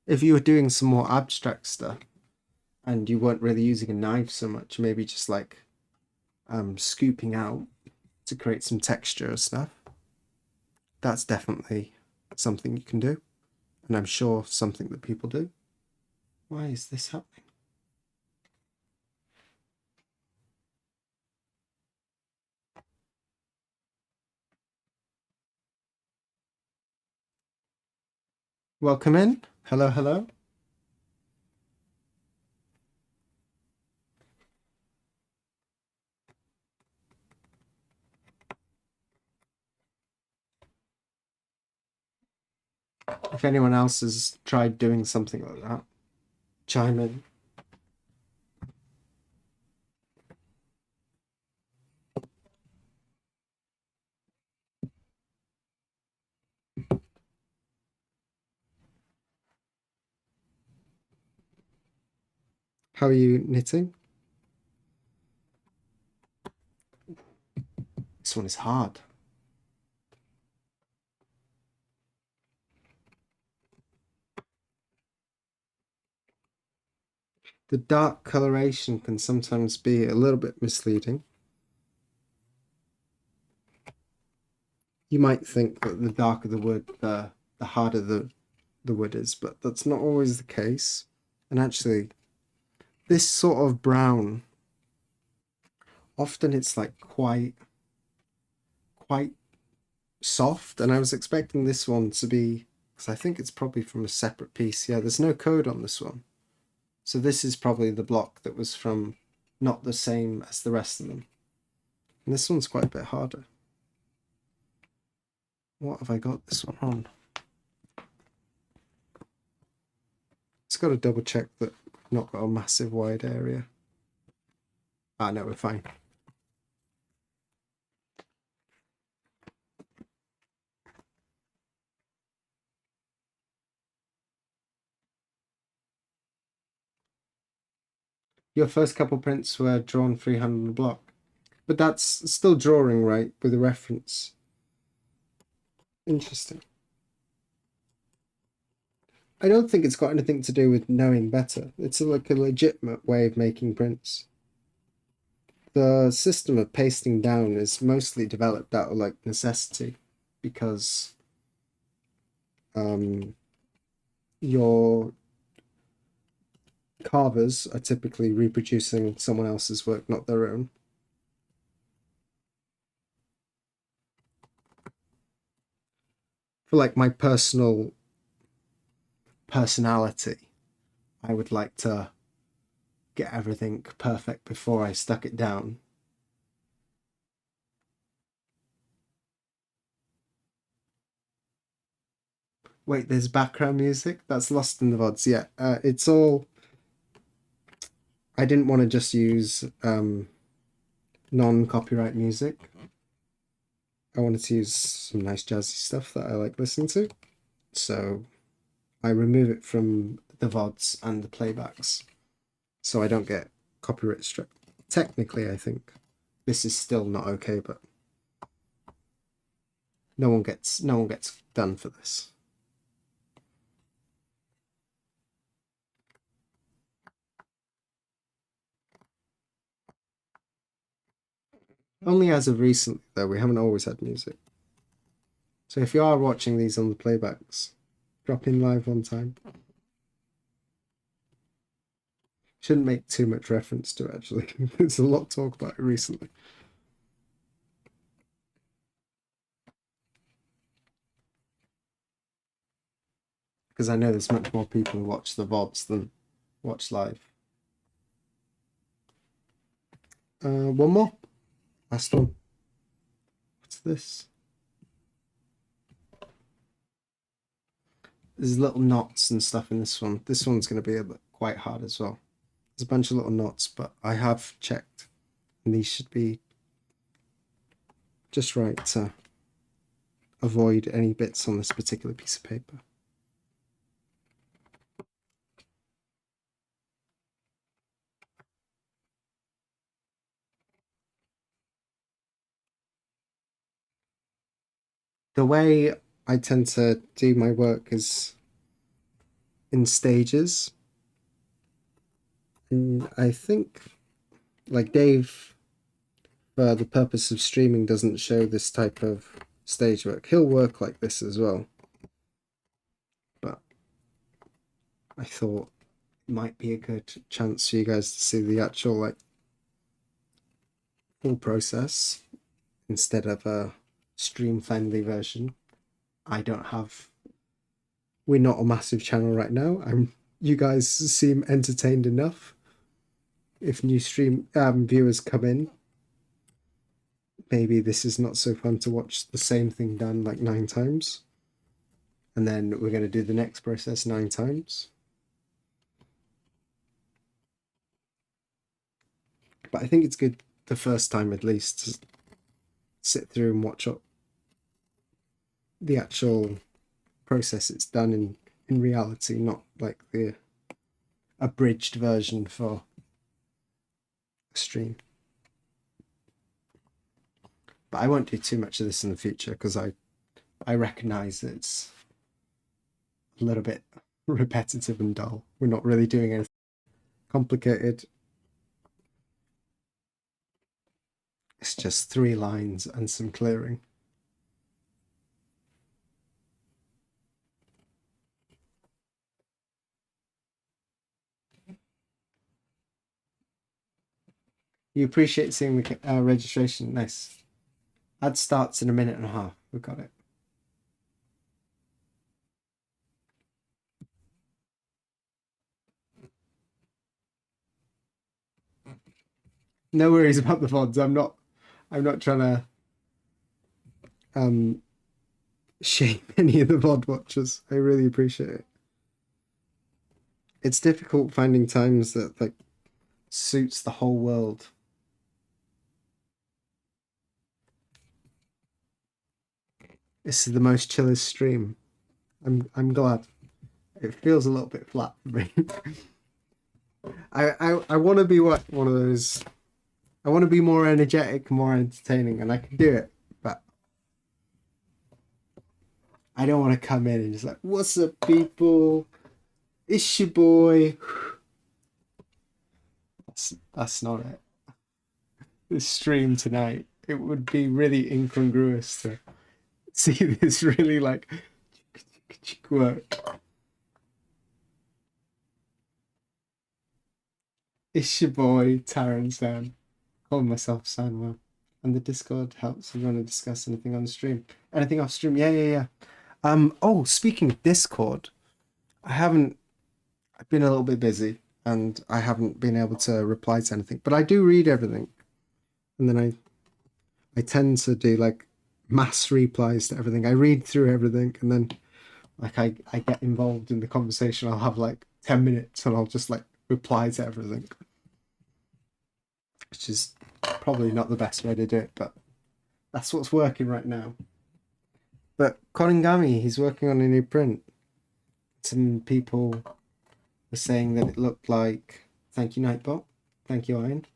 If you were doing some more abstract stuff and you weren't really using a knife so much, maybe just like scooping out to create some texture or stuff, that's definitely something you can do. And I'm sure something that people do. Why is this happening? Welcome in. Hello, hello. If anyone else has tried doing something like that, chime in. How are you knitting? This one is hard. The dark coloration can sometimes be a little bit misleading. You might think that the darker the wood, the harder the wood is, but that's not always the case. And actually, this sort of brown, often it's like quite soft, and I was expecting this one to be, because I think it's probably from a separate piece. Yeah, there's no code on this one. So this is probably the block that was from not the same as the rest of them. And this one's quite a bit harder. What have I got this one on? It's got to double check that we've not got a massive wide area. Ah, no, we're fine. Your first couple prints were drawn freehand on the block. But that's still drawing, right, with a reference. Interesting. I don't think it's got anything to do with knowing better. It's like a legitimate way of making prints. The system of pasting down is mostly developed out of like necessity, because your carvers are typically reproducing someone else's work, not their own. For like my personal personality, I would like to get everything perfect before I stuck it down. Wait, there's background music? That's lost in the VODs. Yeah, it's all... I didn't want to just use non-copyright music. I wanted to use some nice jazzy stuff that I like listening to. So I remove it from the VODs and the playbacks, so I don't get copyright struck. Technically, I think this is still not okay, but no one gets done for this. Only as of recently, though. We haven't always had music. So if you are watching these on the playbacks, drop in live one time. Shouldn't make too much reference to it, actually. There's a lot to talk about it recently. Because I know there's much more people who watch the VODs than watch live. One more. Last one. What's this? There's little knots and stuff in this one. This one's going to be quite hard as well. There's a bunch of little knots, but I have checked, and these should be just right to avoid any bits on this particular piece of paper. The way I tend to do my work is in stages. And I think, like Dave, for the purpose of streaming, doesn't show this type of stage work. He'll work like this as well. But I thought it might be a good chance for you guys to see the actual, like, full process instead of a stream-friendly version. We're not a massive channel right now. You guys seem entertained enough. If new stream viewers come in, maybe this is not so fun to watch the same thing done like 9 times. And then we're going to do the next process 9 times. But I think it's good the first time at least to sit through and watch up the actual process it's done in reality, not like the abridged version for a stream. But I won't do too much of this in the future because I recognize that it's a little bit repetitive and dull. We're not really doing anything complicated. It's just 3 lines and some clearing. You appreciate seeing the registration? Nice. Ad starts in a minute and a half. We got it. No worries about the VODs. I'm not trying to shame any of the VOD watchers. I really appreciate it. it's difficult finding times that like suits the whole world. This is the most chillest stream. I'm glad. It feels a little bit flat for me. I want to be one of those. I want to be more energetic, more entertaining, and I can do it. But I don't want to come in and just like, "What's up, people? It's your boy." That's not it. This stream tonight, it would be really incongruous to see this really like work. It's your boy, Taran San. Call myself Sanwa. And the Discord helps if you want to discuss anything on the stream. Anything off stream? Yeah. Oh, speaking of Discord, I've been a little bit busy and I haven't been able to reply to anything, but I do read everything. And then I tend to do like mass replies to everything. I read through everything and then like I get involved in the conversation. I'll have like 10 minutes and I'll just like reply to everything. Which is probably not the best way to do it, but that's what's working right now. But Korigami, he's working on a new print. Some people were saying that it looked like, thank you Nightbot, thank you Iron.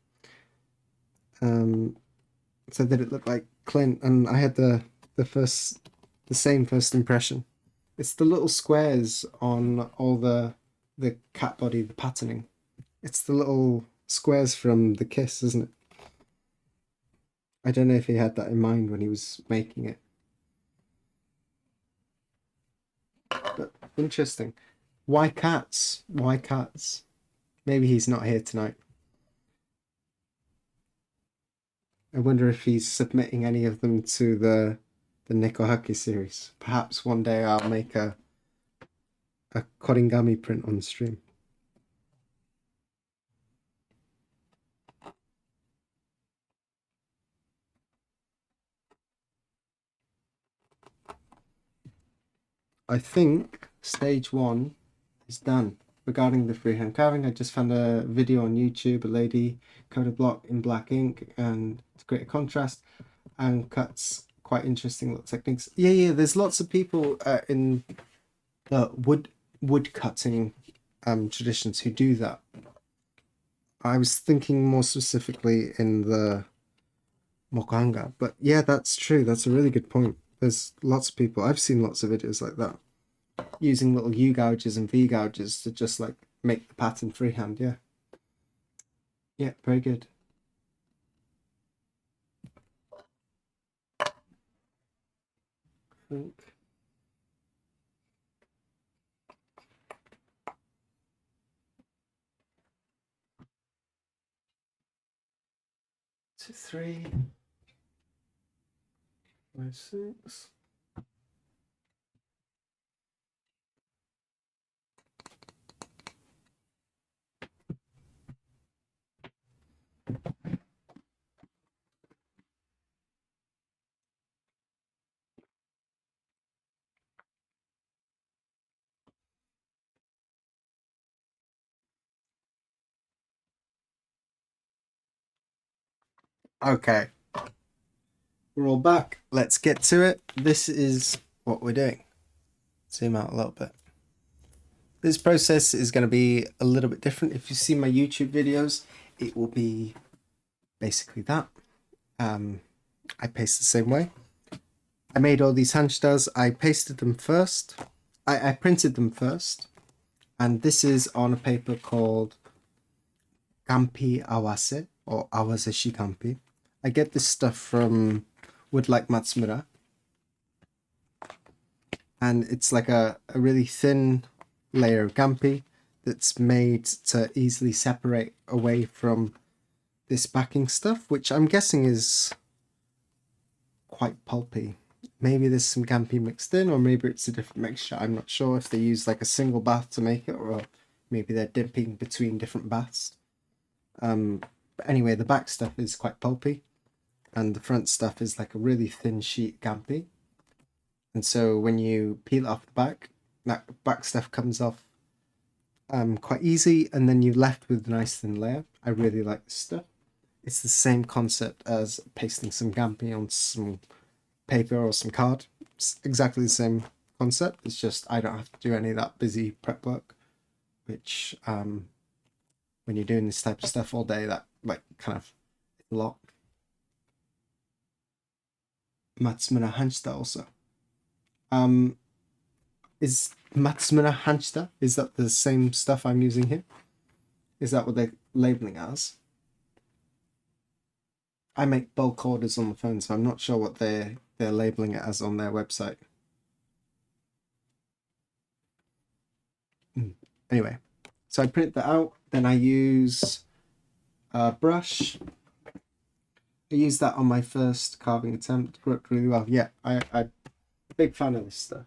Said that it looked like Clint, and I had the same first impression. It's the little squares on all the cat body, the patterning. It's the little squares from the kiss, isn't it? I don't know if he had that in mind when he was making it. But interesting. Why cats? Why cats? Maybe he's not here tonight. I wonder if he's submitting any of them to the Nikohaki series. Perhaps one day I'll make a Korigami print on the stream. I think stage 1 is done. Regarding the freehand carving, I just found a video on YouTube, a lady coded a block in black ink and to create a contrast and cuts quite interesting little techniques. Yeah, there's lots of people in the wood cutting traditions who do that. I was thinking more specifically in the Mokanga, but yeah, that's true. That's a really good point. There's lots of people. I've seen lots of videos like that, using little U gouges and V gouges to just like make the pattern freehand. Yeah, very good. I think 2, 3, 5, 6. Okay, we're all back. Let's get to it. This is what we're doing. Zoom out a little bit. This process is going to be a little bit different. If you see my YouTube videos, it will be basically that. I paste the same way. I made all these hanshdas. I pasted them first. I printed them first. And this is on a paper called Gampi Awase, or Awase Shigampi. I get this stuff from Woodblock Matsumura. And it's like a really thin layer of Gampi that's made to easily separate away from this backing stuff, which I'm guessing is quite pulpy. Maybe there's some Gampi mixed in, or maybe it's a different mixture. I'm not sure if they use like a single bath to make it, or maybe they're dipping between different baths. But anyway, the back stuff is quite pulpy, and the front stuff is like a really thin sheet Gampi. And so when you peel it off the back, that back stuff comes off quite easy, and then you're left with a nice thin layer. I really like this stuff. It's the same concept as pasting some Gampi on some paper or some card. It's exactly the same concept. It's just I don't have to do any of that busy prep work, which when you're doing this type of stuff all day, that like kind of a lot. Matsumoto Hanshita also. Is Matsumoto Hanshita, is that the same stuff I'm using here? Is that what they're labeling as? I make bulk orders on the phone, so I'm not sure what they're labeling it as on their website. Anyway, so I print that out, then I use a brush. I used that on my first carving attempt. It worked really well. Yeah, I'm a big fan of this stuff.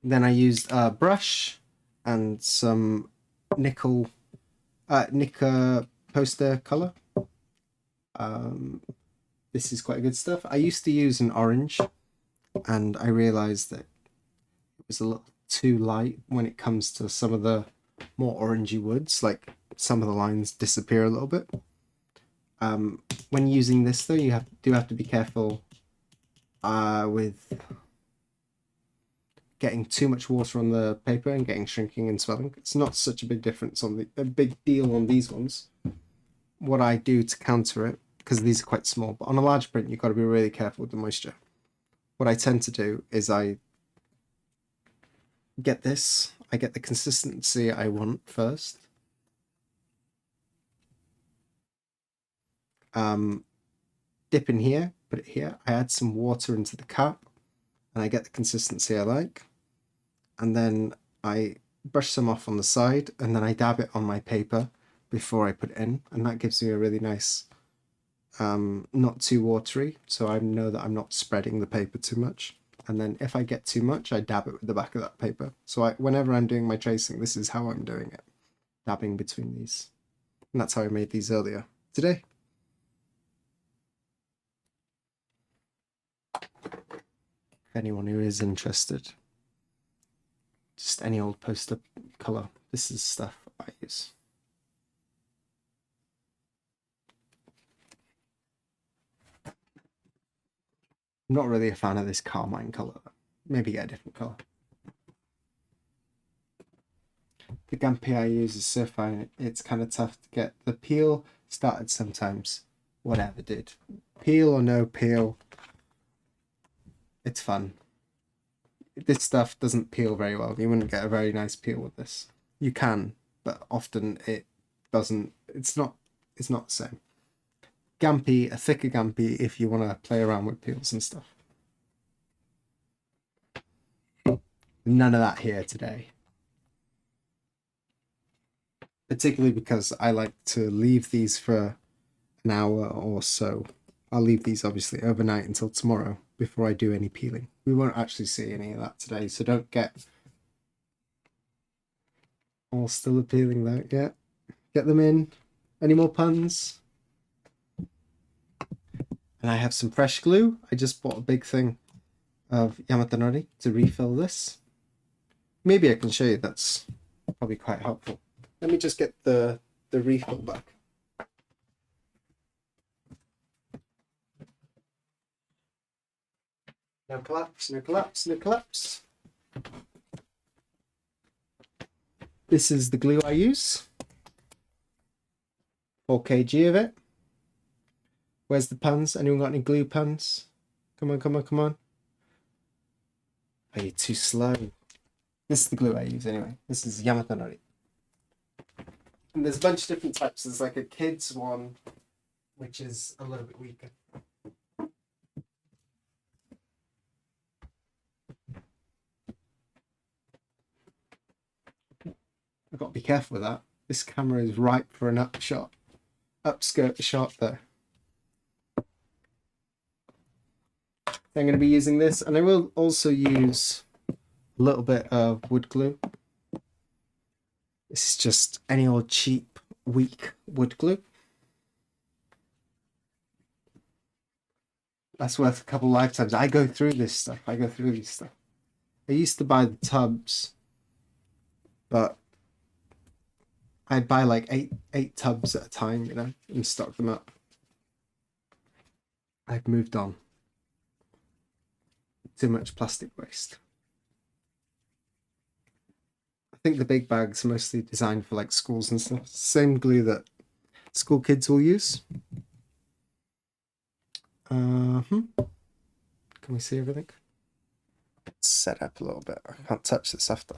Then I used a brush and some nickel poster color. This is quite good stuff. I used to use an orange, and I realized that it was a little too light when it comes to some of the more orangey woods. Like some of the lines disappear a little bit. When using this though, you do have to be careful with getting too much water on the paper and getting shrinking and swelling. It's not such a big difference on a big deal on these ones. What I do to counter it, because these are quite small, but on a large print you've got to be really careful with the moisture. What I tend to do is I get the consistency I want first. Dip in here, put it here. I add some water into the cap, and I get the consistency I like. And then I brush some off on the side, and then I dab it on my paper before I put it in, and that gives me a really nice, not too watery, so I know that I'm not spreading the paper too much. And then if I get too much, I dab it with the back of that paper. So whenever I'm doing my tracing, this is how I'm doing it, dabbing between these. And that's how I made these earlier today. If anyone who is interested, just any old poster color. This is stuff I use. I'm not really a fan of this carmine color. Maybe get a different color. The Gampi I use is so fine. It's kind of tough to get. The peel started sometimes. Whatever did. Peel or no peel, it's fun. This stuff doesn't peel very well. You wouldn't get a very nice peel with this. You can, but often it doesn't. It's not the same. Gampi, a thicker Gampi if you want to play around with peels and stuff. None of that here today. Particularly because I like to leave these for an hour or so. I'll leave these obviously overnight until tomorrow before I do any peeling. We won't actually see any of that today, so don't get all still appealing though. Yeah, get them in. Any more puns? And I have some fresh glue. I just bought a big thing of Yamatanori to refill this. Maybe I can show you. That's probably quite helpful. Let me just get the refill back. No collapse, no collapse, no collapse. This is the glue I use. 4 kg of it. Where's the puns? Anyone got any glue puns? Come on, come on, come on. Are you too slow? This is the glue I use anyway. This is Yamatanori. And there's a bunch of different types. There's like a kid's one, which is a little bit weaker. I've got to be careful with that. This camera is ripe for an upskirt shot there. I'm going to be using this, and I will also use a little bit of wood glue. This is just any old cheap, weak wood glue. That's worth a couple lifetimes. I go through this stuff. I go through these stuff. I used to buy the tubs but I'd buy like eight tubs at a time, you know, and stock them up. I've moved on. Too much plastic waste. I think the big bags are mostly designed for like schools and stuff. Same glue that school kids will use. Can we see everything? It's set up a little bit. I can't touch this after.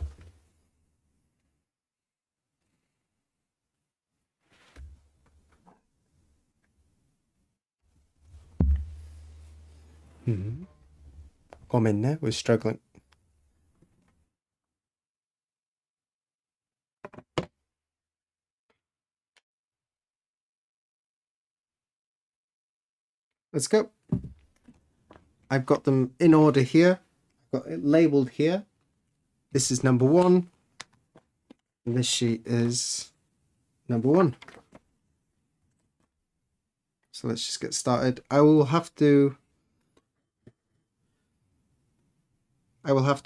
Come in there. We're struggling. Let's go. I've got them in order here. I've got it labeled here. This is number 1. And this sheet is number 1. So let's just get started. I will have to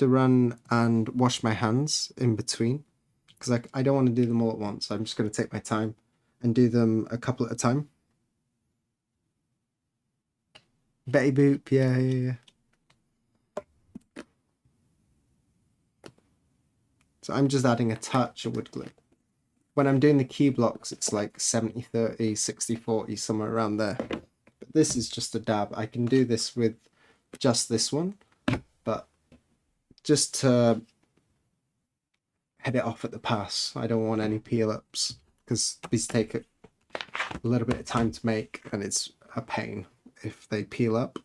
run and wash my hands in between because I don't want to do them all at once. I'm just going to take my time and do them a couple at a time. Betty Boop, yeah. So I'm just adding a touch of wood glue. When I'm doing the key blocks, it's like 70-30, 60-40, somewhere around there. But this is just a dab. I can do this with just this one, but just to head it off at the pass, I don't want any peel-ups because these take a little bit of time to make and it's a pain if they peel up.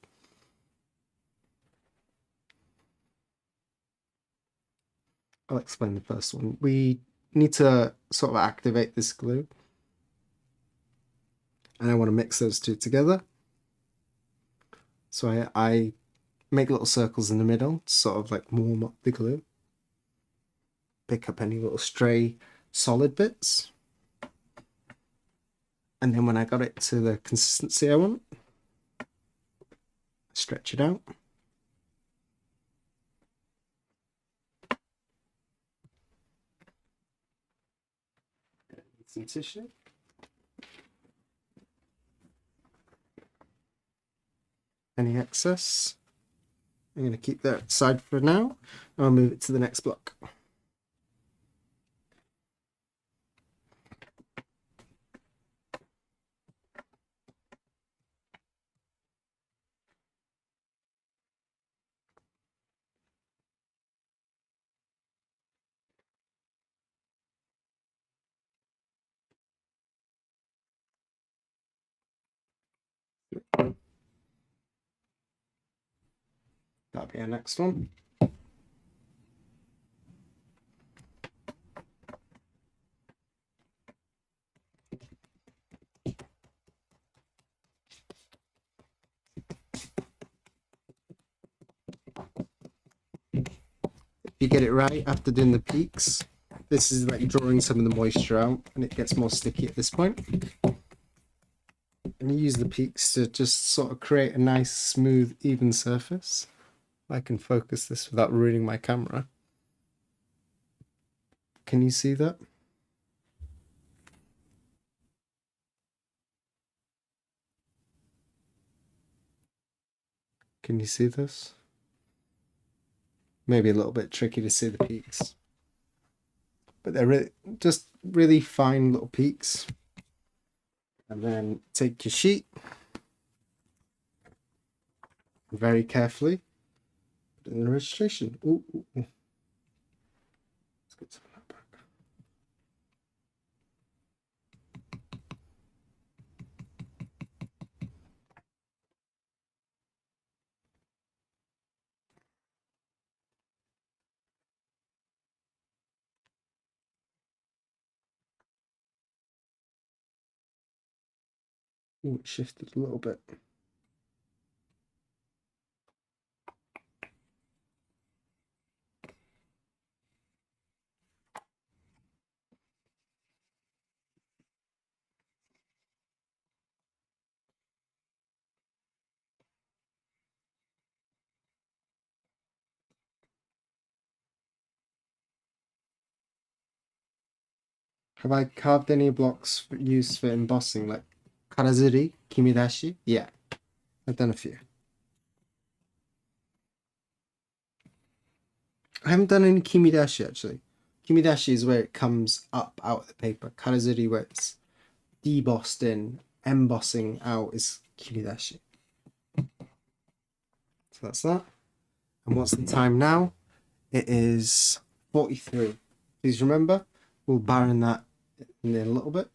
I'll explain the first one. We need to sort of activate this glue. And I want to mix those two together. So I make little circles in the middle, sort of like warm up the glue. Pick up any little stray solid bits. And then when I got it to the consistency I want, stretch it out. Some tissue. Any excess, I'm going to keep that aside for now. I'll move it to the next block. That'll be our next one. If you get it right after doing the peaks, this is like drawing some of the moisture out and it gets more sticky at this point. And you use the peaks to just sort of create a nice, smooth, even surface. I can focus this without ruining my camera. Can you see that? Can you see this? Maybe a little bit tricky to see the peaks. But they're really, just really fine little peaks. And then take your sheet very carefully, put in the registration. Ooh. Let's get some of that back. Ooh, it shifted a little bit. Have I carved any blocks used for embossing, like karazuri, kimidashi? Yeah, I've done a few. I haven't done any kimidashi actually. Kimidashi is where it comes up out of the paper. Karazuri where it's debossed in, embossing out is kimidashi. So that's that. And what's the time now? It is 43. Please remember, we'll baron that in a little bit.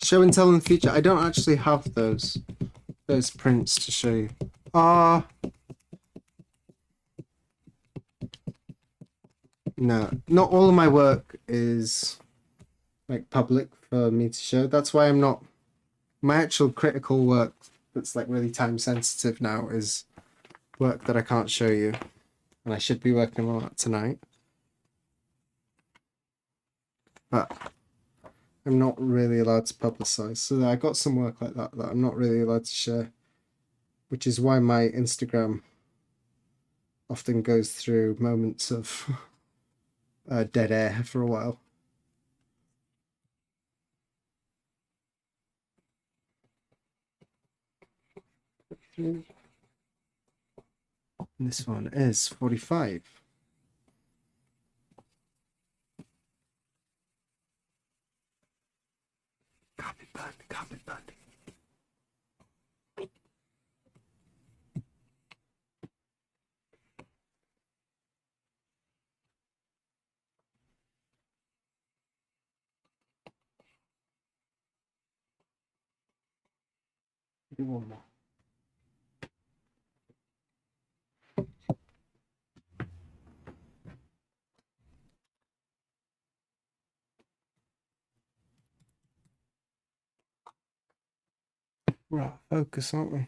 Show and tell in the future. I don't actually have those prints to show you. No, not all of my work is like public for me to show. That's why I'm not. My actual critical work that's like really time sensitive now is work that I can't show you, and I should be working on that tonight. But I'm not really allowed to publicize. So I got some work like that I'm not really allowed to share, which is why my Instagram often goes through moments of dead air for a while. And this one is 45. Copy button, copy button. Do one more. We're out of focus, aren't we?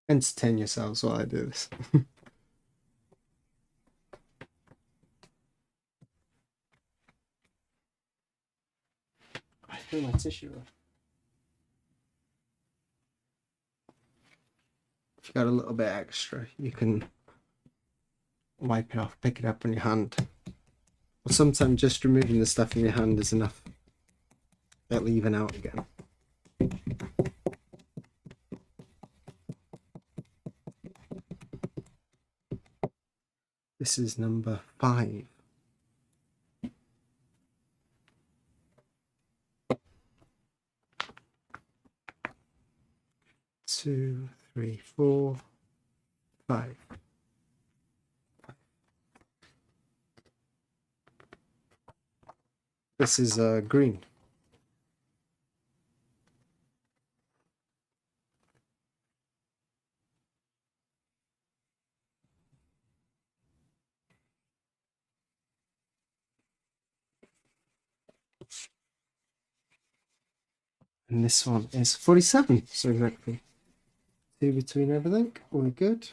Entertain yourselves while I do this. I threw my tissue away. If you got a little bit extra, you can wipe it off, pick it up on your hand. Or sometimes just removing the stuff in your hand is enough. It'll even out again. This is number 5. Two, 3, 4, 5. This is green. And this one is 47. So exactly 2 between everything. All good.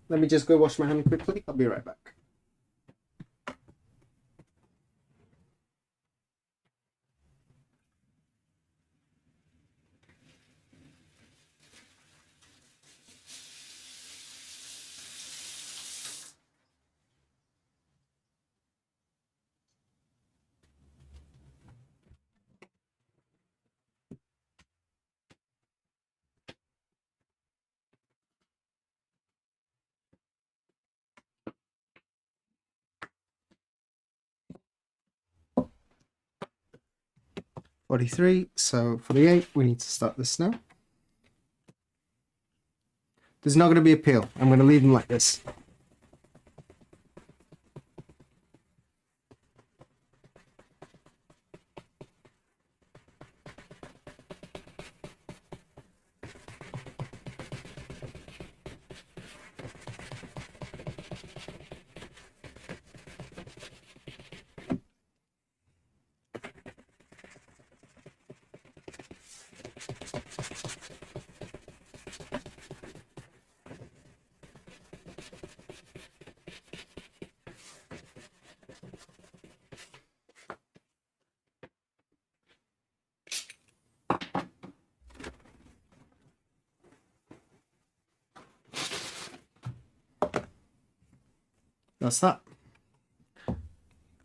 Let me just go wash my hand quickly. I'll be right back. 43. So 48, we need to start this now. There's not going to be a peel. I'm going to leave them like this. That's that.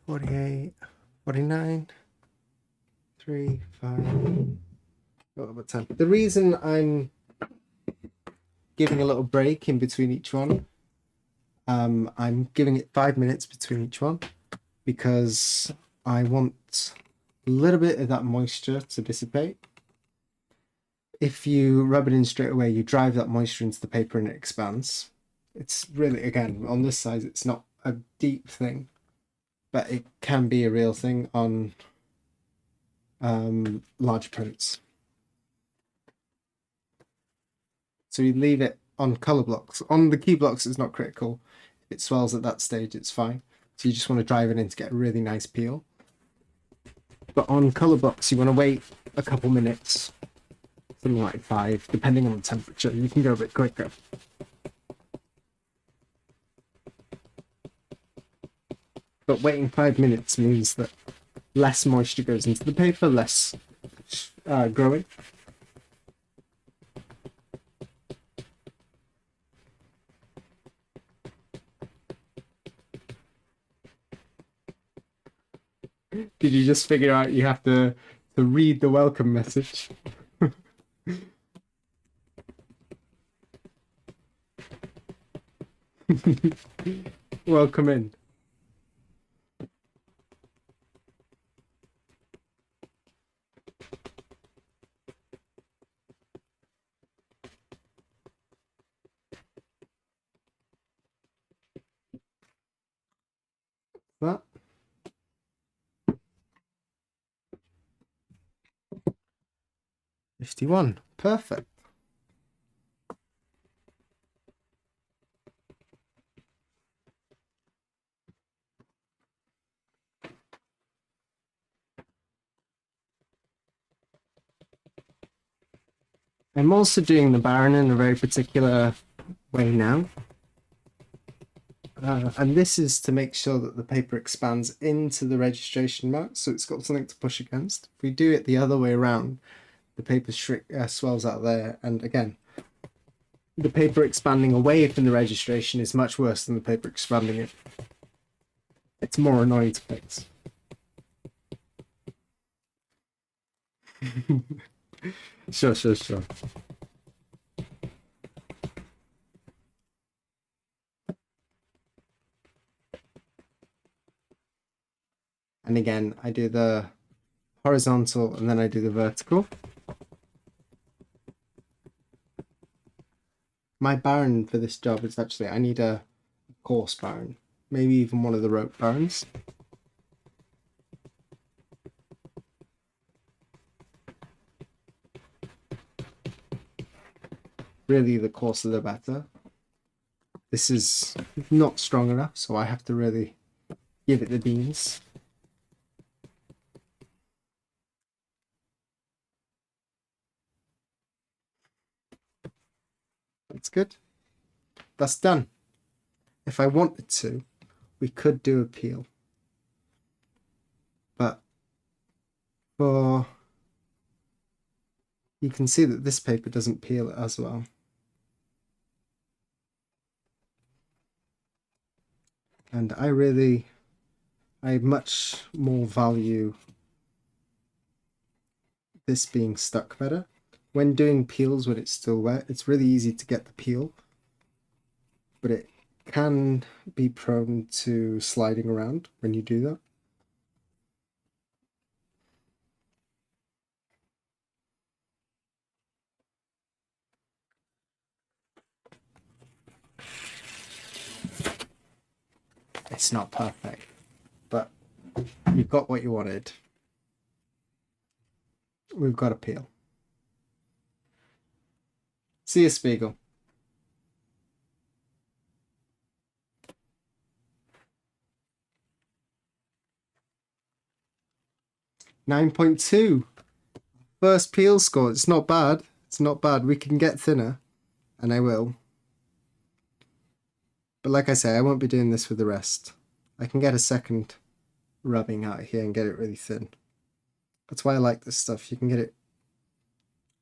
48, 49, 3, 5, about 10. The reason I'm giving a little break in between each one, I'm giving it 5 minutes between each one because I want a little bit of that moisture to dissipate. If you rub it in straight away, you drive that moisture into the paper and it expands. It's really, again, on this size, it's not a deep thing, but it can be a real thing on large prints. So you leave it on color blocks. On the key blocks, it's not critical. If it swells at that stage, it's fine. So you just want to drive it in to get a really nice peel. But on color blocks, you want to wait a couple minutes, something like 5, depending on the temperature. You can go a bit quicker. But waiting 5 minutes means that less moisture goes into the paper, less growing. Did you just figure out you have to read the welcome message? Welcome in. That. $51. Perfect. I'm also doing the Baron in a very particular way now. And this is to make sure that the paper expands into the registration mark, so it's got something to push against. If we do it the other way around, the paper swells out there, and again, the paper expanding away from the registration is much worse than the paper expanding it. It's more annoying to fix. Sure. And again, I do the horizontal and then I do the vertical. My Baron for this job is actually, I need a coarse Baron, maybe even one of the rope Barons. Really, the coarser the better. This is not strong enough, so I have to really give it the beans. That's good. That's done. If I wanted to, we could do a peel. But you can see that this paper doesn't peel as well. And I much more value this being stuck better. When doing peels when it's still wet, it's really easy to get the peel, but it can be prone to sliding around when you do that. It's not perfect, but you've got what you wanted. We've got a peel. See you, Spiegel. $9.2. First peel score. It's not bad. It's not bad. We can get thinner, and I will. But like I say, I won't be doing this with the rest. I can get a second rubbing out here and get it really thin. That's why I like this stuff. You can get it.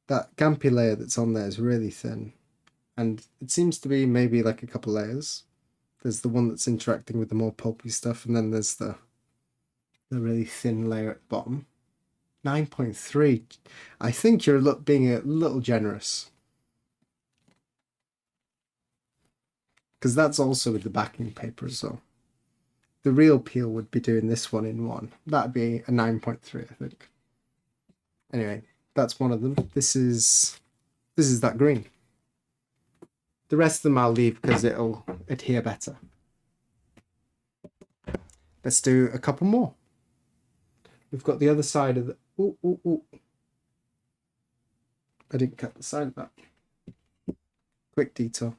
That Gampi layer that's on there is really thin. And it seems to be maybe like a couple layers. There's the one that's interacting with the more pulpy stuff, and then there's the really thin layer at the bottom. 9.3. I think you're being a little generous. Because that's also with the backing paper as well. The real peel would be doing this one in one. That'd be a 9.3, I think. Anyway, that's one of them. This is that green. The rest of them I'll leave because it'll adhere better. Let's do a couple more. We've got the other side of the... Ooh. I didn't cut the side of that. Quick detour.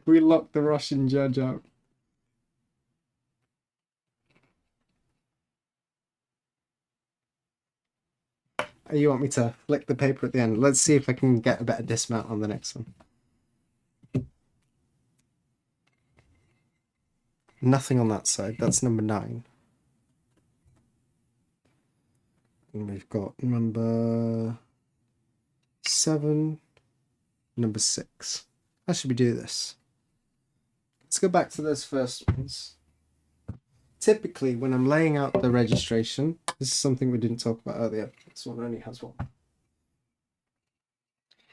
We locked the Russian judge out. You want me to flick the paper at the end? Let's see if I can get a better dismount on the next one. Nothing on that side. That's number 9. And we've got number 7, number 6. How should we do this? Let's go back to those first ones. Typically, when I'm laying out the registration, this is something we didn't talk about earlier. This one only has one.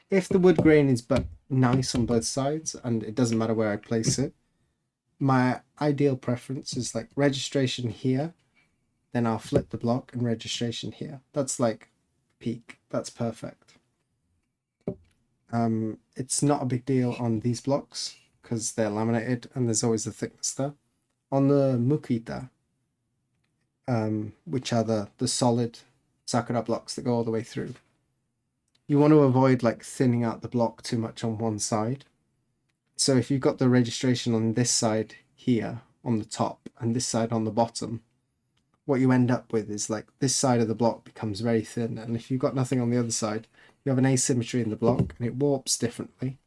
If the wood grain is but nice on both sides, and it doesn't matter where I place it, my ideal preference is like registration here, then I'll flip the block and registration here. That's like peak. That's perfect. It's not a big deal on these blocks because they're laminated and there's always a thickness there. On the Mukita, which are the solid Sakura blocks that go all the way through, you want to avoid like thinning out the block too much on one side. So if you've got the registration on this side here on the top and this side on the bottom, what you end up with is like this side of the block becomes very thin, and if you've got nothing on the other side, you have an asymmetry in the block and it warps differently.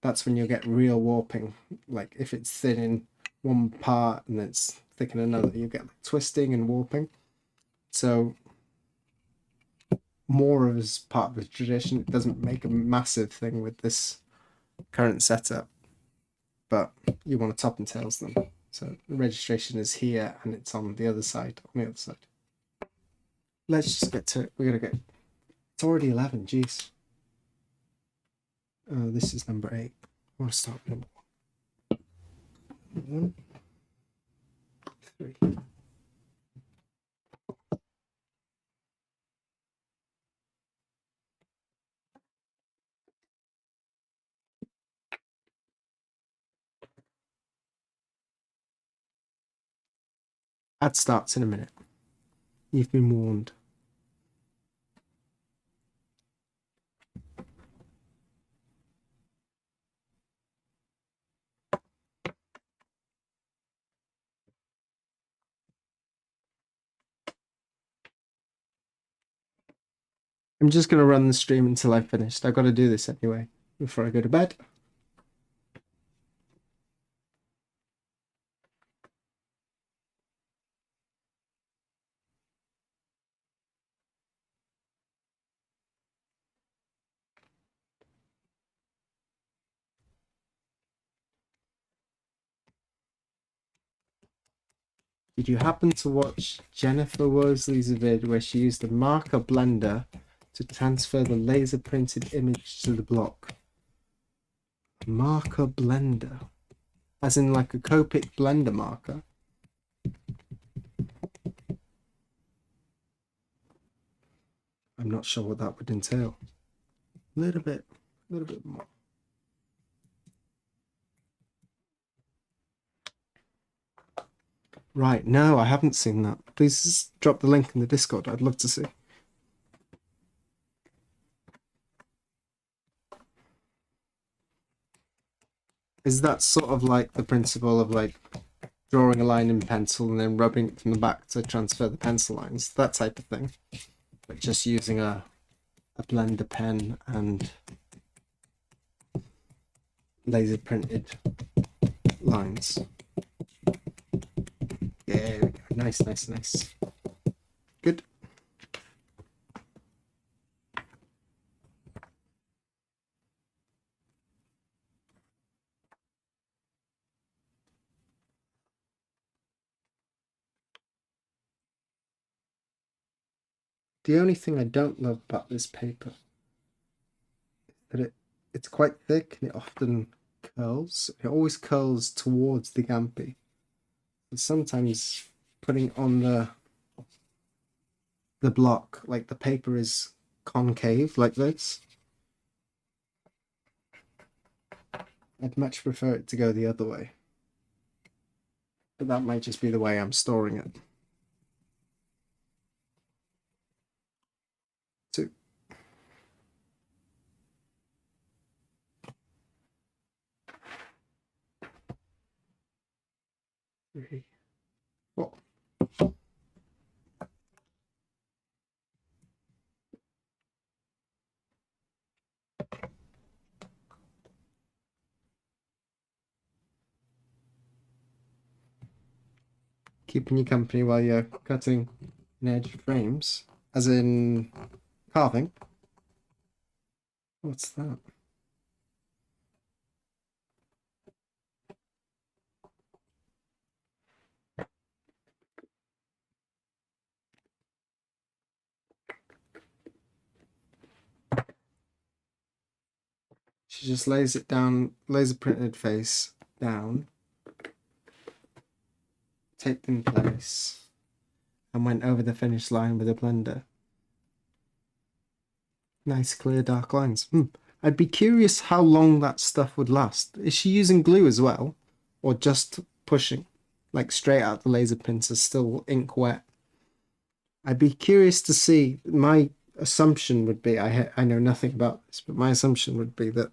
That's when you'll get real warping. Like if it's thin in one part and it's thick in another, you get like twisting and warping. So more of as part of the tradition, it doesn't make a massive thing with this current setup, but you want to top and tails them. So the registration is here and it's on the other side, Let's just get to it. We're gonna get, it's already 11, jeez. This is number 8. I want to start with number 1. 1, 3. Ad starts in a minute. You've been warned. I'm just going to run the stream until I've finished. I've got to do this anyway before I go to bed. Did you happen to watch Jennifer Worsley's vid where she used a marker blender to transfer the laser printed image to the block? Marker blender? As in like a Copic blender marker? I'm not sure what that would entail. A little bit more. Right, no, I haven't seen that. Please just drop the link in the Discord. I'd love to see. Is that sort of like the principle of like drawing a line in pencil and then rubbing it from the back to transfer the pencil lines? That type of thing. But just using a blender pen and laser printed lines. Yeah, nice, nice, nice. Good. The only thing I don't love about this paper is that it's quite thick and it often curls. It always curls towards the Gampi. And sometimes putting on the block, like the paper is concave like this. I'd much prefer it to go the other way. But that might just be the way I'm storing it. 2, 3, 4. Keeping you company while you're cutting an edge frames, as in carving. What's that? She just lays it down, laser printed face down, taped in place, and went over the finish line with a blender. Nice clear dark lines. I'd be curious how long that stuff would last. Is she using glue as well? Or just pushing? Like straight out the laser printer, still ink wet? I'd be curious to see. My assumption would be, I know nothing about this, but my assumption would be that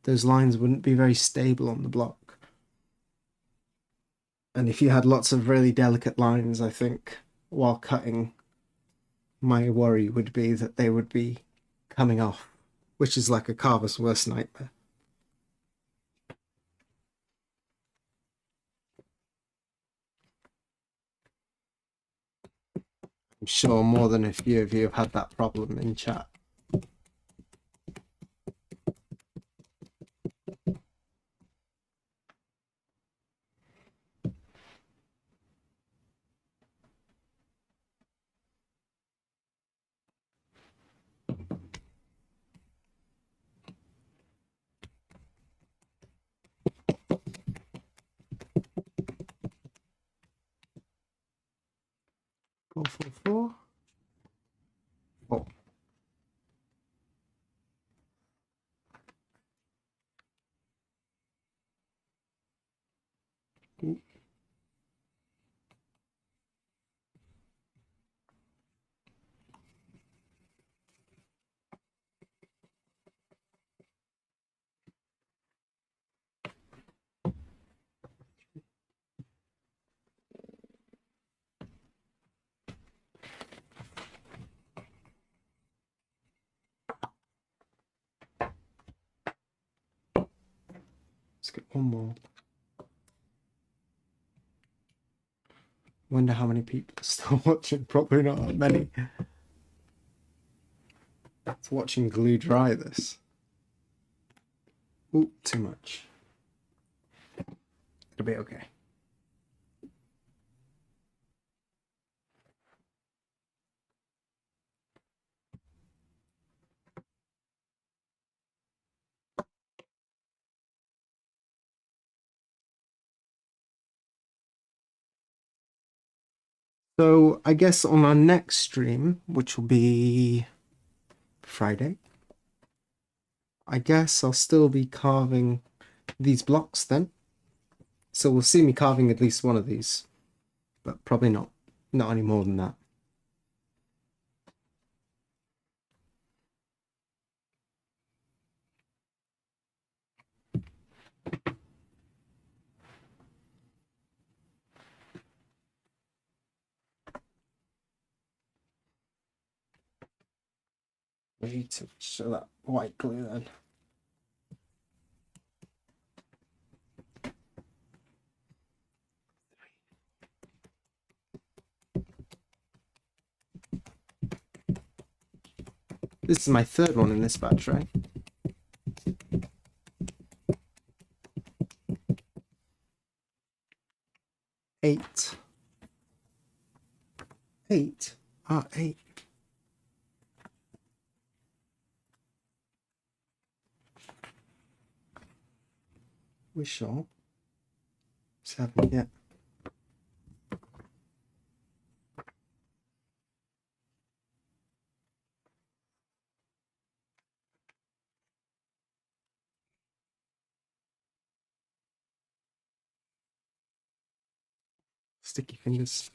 those lines wouldn't be very stable on the block. And if you had lots of really delicate lines, I think, while cutting, my worry would be that they would be coming off, which is like a carver's worst nightmare. I'm sure more than a few of you have had that problem in chat. Four, four, four. Four. Let's get one more. Wonder how many people are still watching. Probably not that many. It's watching glue dry this. Ooh, too much. It'll be okay. So I guess on our next stream, which will be Friday, I guess I'll still be carving these blocks then. So we'll see me carving at least one of these, but probably not any more than that. We need to show that white glue then. This is my third one in this batch, right? Eight. Eight? Ah, eight. We sure? Seven, yeah. Sticky fingers.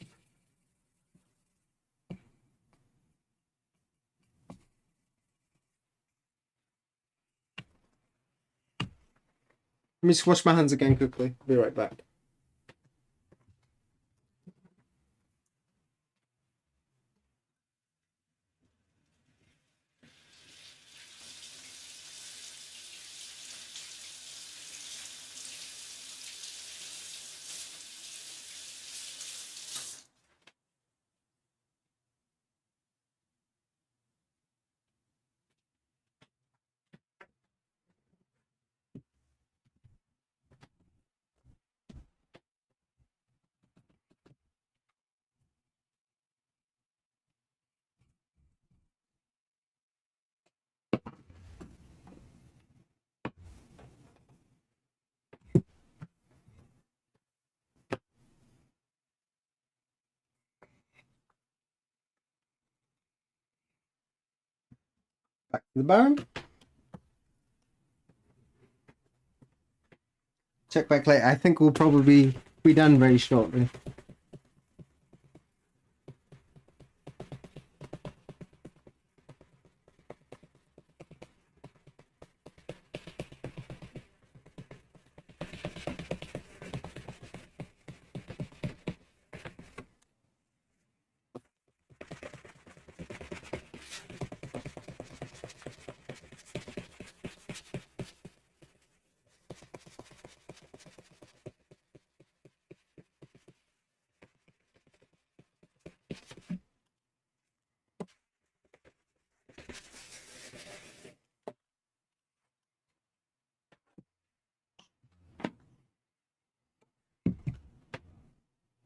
Let me just wash my hands again quickly. Be right back. Back to the Baron. Check back later. I think we'll probably be done very shortly.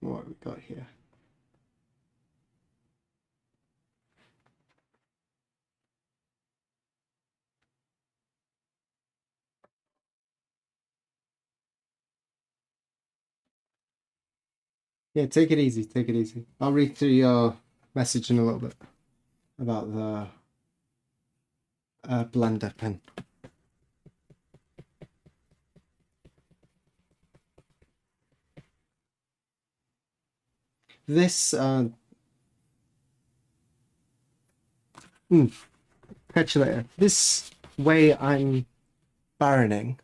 What have we got here? Yeah, take it easy. Take it easy. I'll read through your message in a little bit about the blender pen. This catch you later. This way I'm baroning.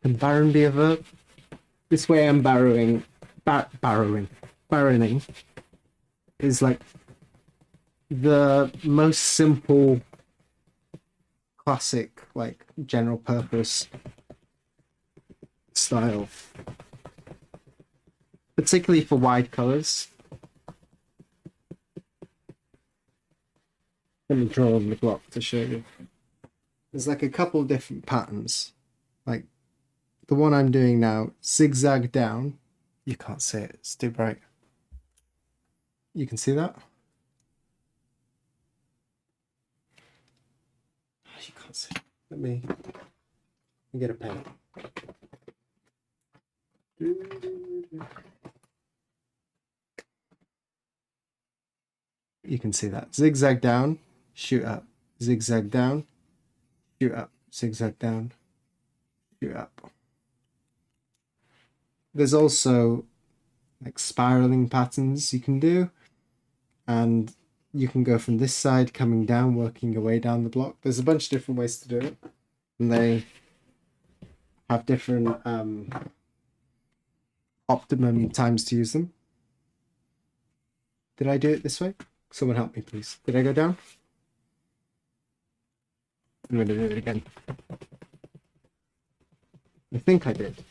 Can baron be a verb? This way I'm baroning is like the most simple, classic, like general purpose style, particularly for wide colors. Let me draw on the block to show you. There's like a couple different patterns, like the one I'm doing now, zigzag down. You can't see it, it's too bright. You can see that? You can't see it. Let me get a pen. You can see that. Zigzag down, shoot up. Zigzag down, shoot up. Zigzag down, shoot up. There's also like spiraling patterns you can do, and you can go from this side coming down, working your way down the block. There's a bunch of different ways to do it, and they have different optimum times to use them. Did I do it this way? Someone help me, please. Did I go down? I'm going to do it again. I think I did.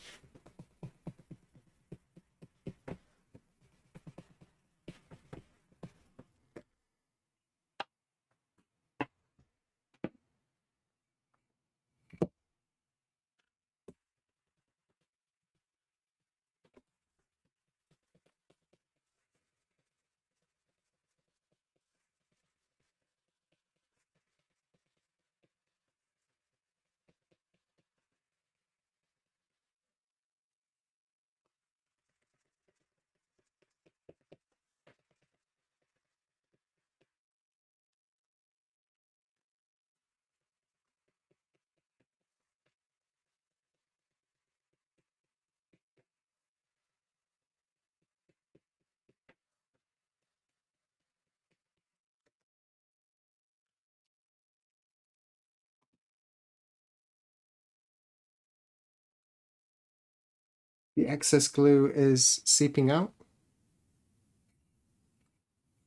The excess glue is seeping out.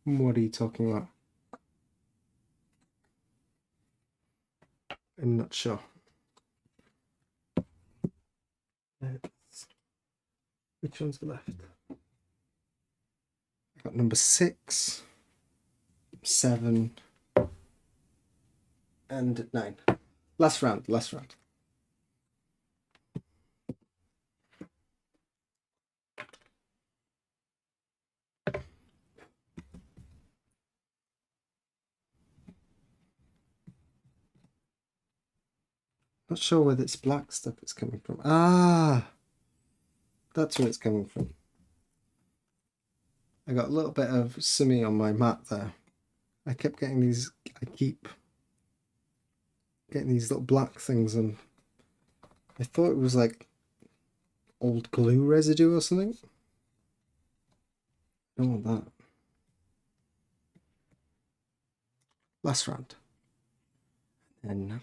What are you talking about? I'm not sure. Which ones are left? I got number 6, 7, and 9. Last round. Not sure where this black stuff is coming from. Ah, that's where it's coming from. I got a little bit of simmy on my mat there. I keep getting these little black things, and I thought it was like old glue residue or something. I don't want that. Last round. And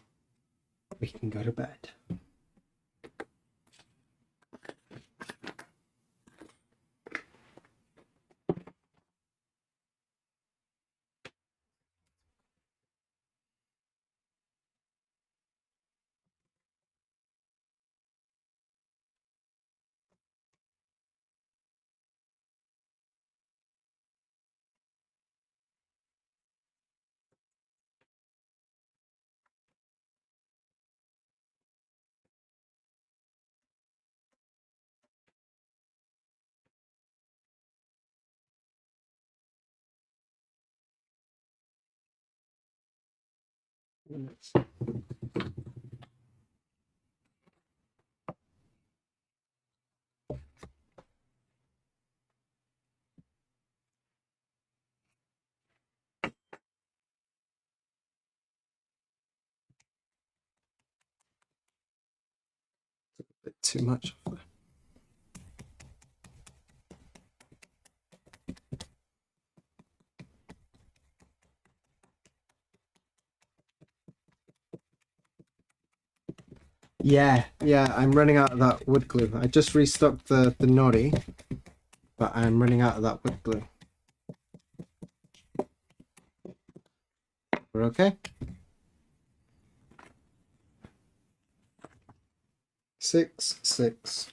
we can go to bed. It's a bit too much. Yeah, I'm running out of that wood glue. I just restocked the nori, but I'm running out of that wood glue. We're okay? 6, 6.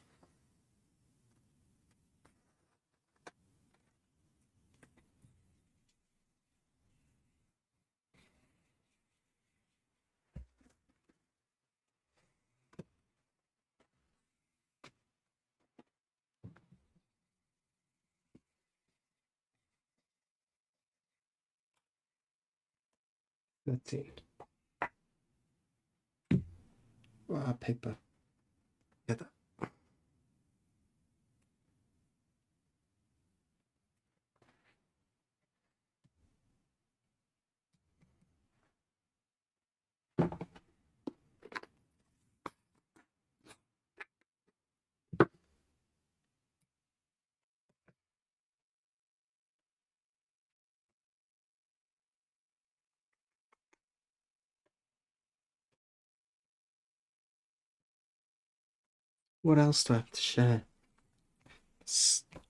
Paper. Get that. What else do I have to share?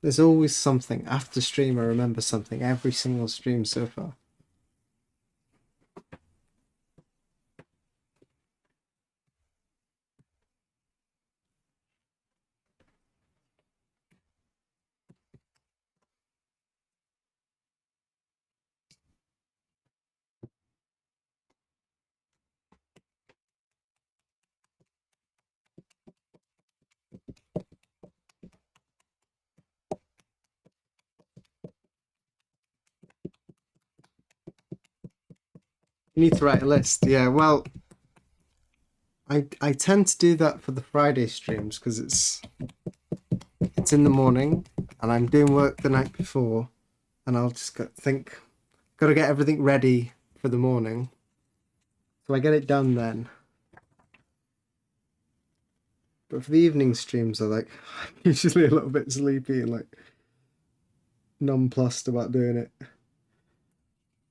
There's always something. After stream, I remember something every single stream so far. You need to write a list. Yeah, well, I tend to do that for the Friday streams because it's in the morning and I'm doing work the night before, and I'll just think, got to get everything ready for the morning, so I get it done then. But for the evening streams, I'm usually a little bit sleepy and nonplussed about doing it.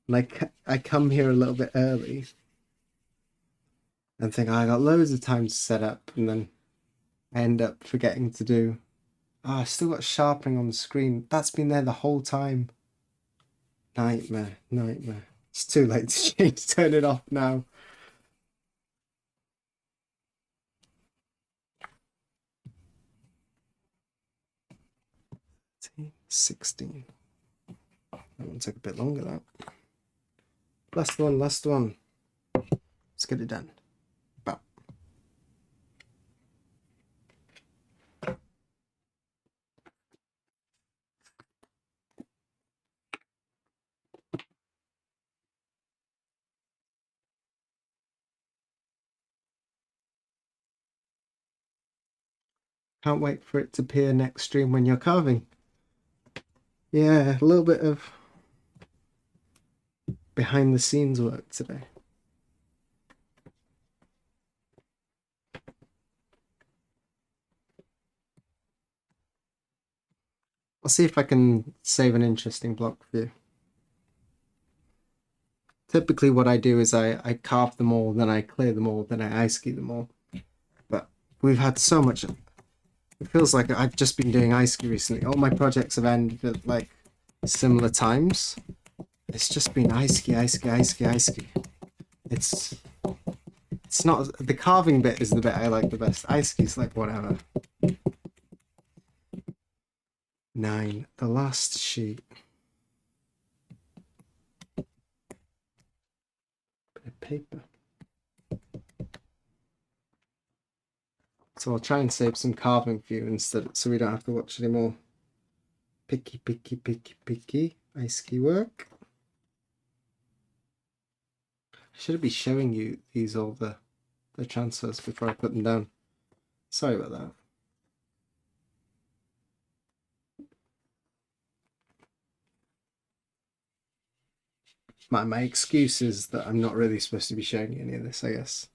And I come here a little bit early and think, I got loads of time to set up, and then I end up forgetting to do. Oh, I still got sharpening on the screen. That's been there the whole time. Nightmare, nightmare. It's too late to change. Turn it off now. 16. That one took a bit longer, that. Last one, last one. Let's get it done. Bow. Can't wait for it to appear next stream when you're carving. Yeah, a little bit of behind the scenes work today. I'll see if I can save an interesting block for you. Typically what I do is I carve them all, then I clear them all, then I ice ski them all. But we've had so much. It feels like I've just been doing ice ski recently. All my projects have ended at similar times. It's just been ice ski, ice ski, ice ski, ice ski. It's not, the carving bit is the bit I like the best. Ice ski's like whatever. 9, the last sheet. Bit of paper. So I'll try and save some carving for you instead, so we don't have to watch anymore. Picky, picky, picky, picky. Ice ski work. I should be showing you all the transfers before I put them down. Sorry about that. My excuse is that I'm not really supposed to be showing you any of this, I guess.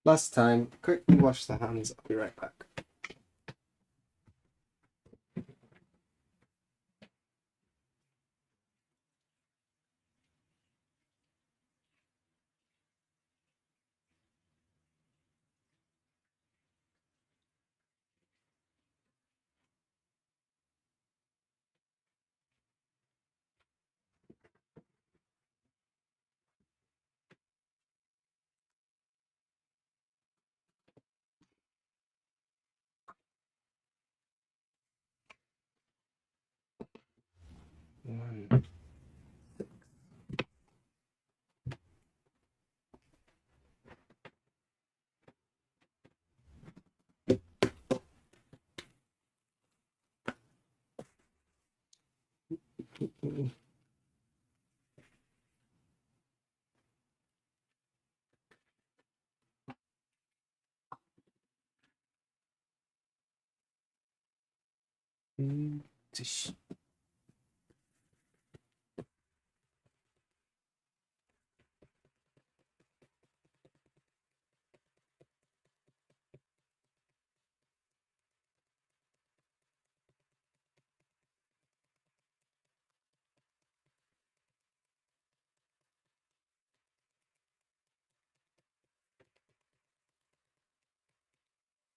Last time, quickly wash the hands. I'll be right back. One.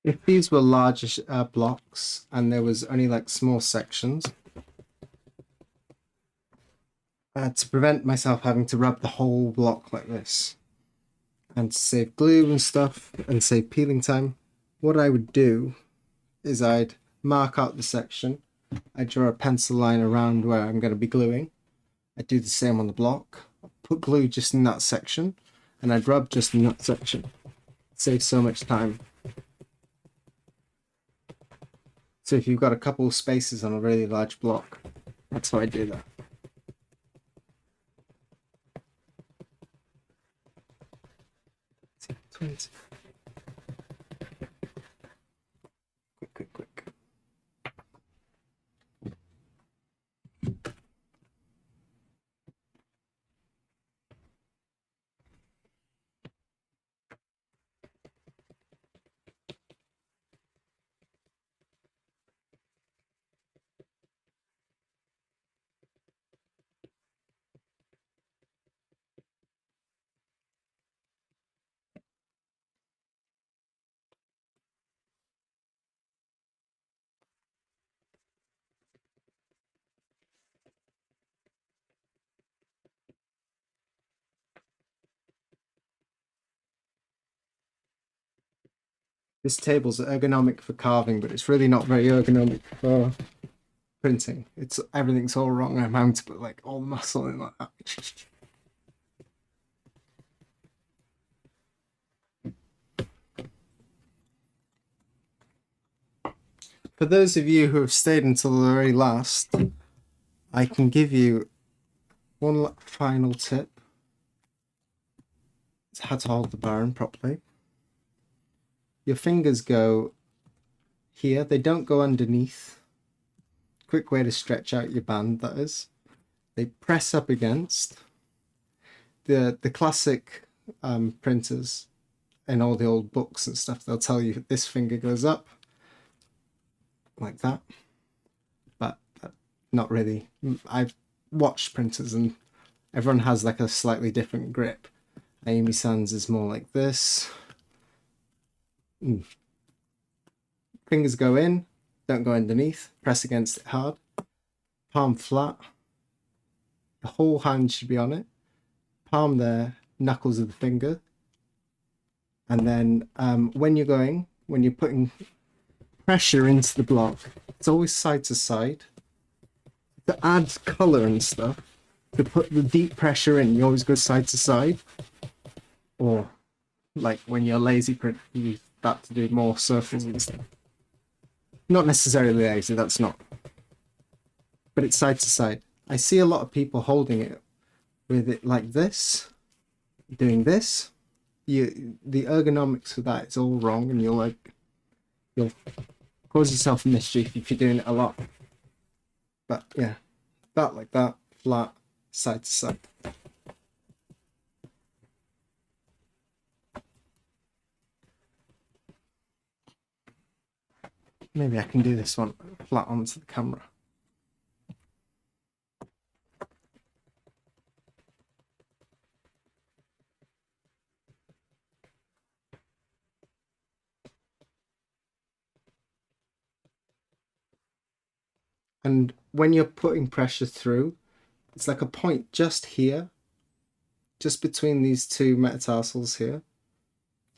If these were larger blocks and there was only like small sections, to prevent myself having to rub the whole block like this and to save glue and stuff and save peeling time, what I would do is I'd mark out the section. I draw a pencil line around where I'm going to be gluing. I do the same on the block. Put glue just in that section, and I'd rub just in that section. Saves so much time. So if you've got a couple of spaces on a really large block, that's how I do that. Quick. This table's ergonomic for carving, but it's really not very ergonomic for printing. Everything's all wrong. I'm having to put like all the muscle in like that. For those of you who have stayed until the very last, I can give you one final tip. It's how to hold the bone properly. Your fingers go here, they don't go underneath. Quick way to stretch out your band, that is. They press up against. The classic printers in all the old books and stuff, they'll tell you this finger goes up like that, but not really. I've watched printers and everyone has like a slightly different grip. Amy Sands is more like this. Fingers go in, don't go underneath, press against it hard. Palm flat. The whole hand should be on it. Palm there, knuckles of the finger. And then when you're putting pressure into the block, it's always side to side. To add color and stuff, to put the deep pressure in, you always go side to side. Or like when you're lazy print, you use that to do more circles and stuff. Not necessarily lazy, that's not. But it's side to side. I see a lot of people holding it with it like this, doing this. The ergonomics for that is all wrong, and you'll cause yourself mischief if you're doing it a lot. But yeah, that like that, flat, side to side. Maybe I can do this one flat onto the camera. And when you're putting pressure through, it's like a point just here, just between these two metatarsals here.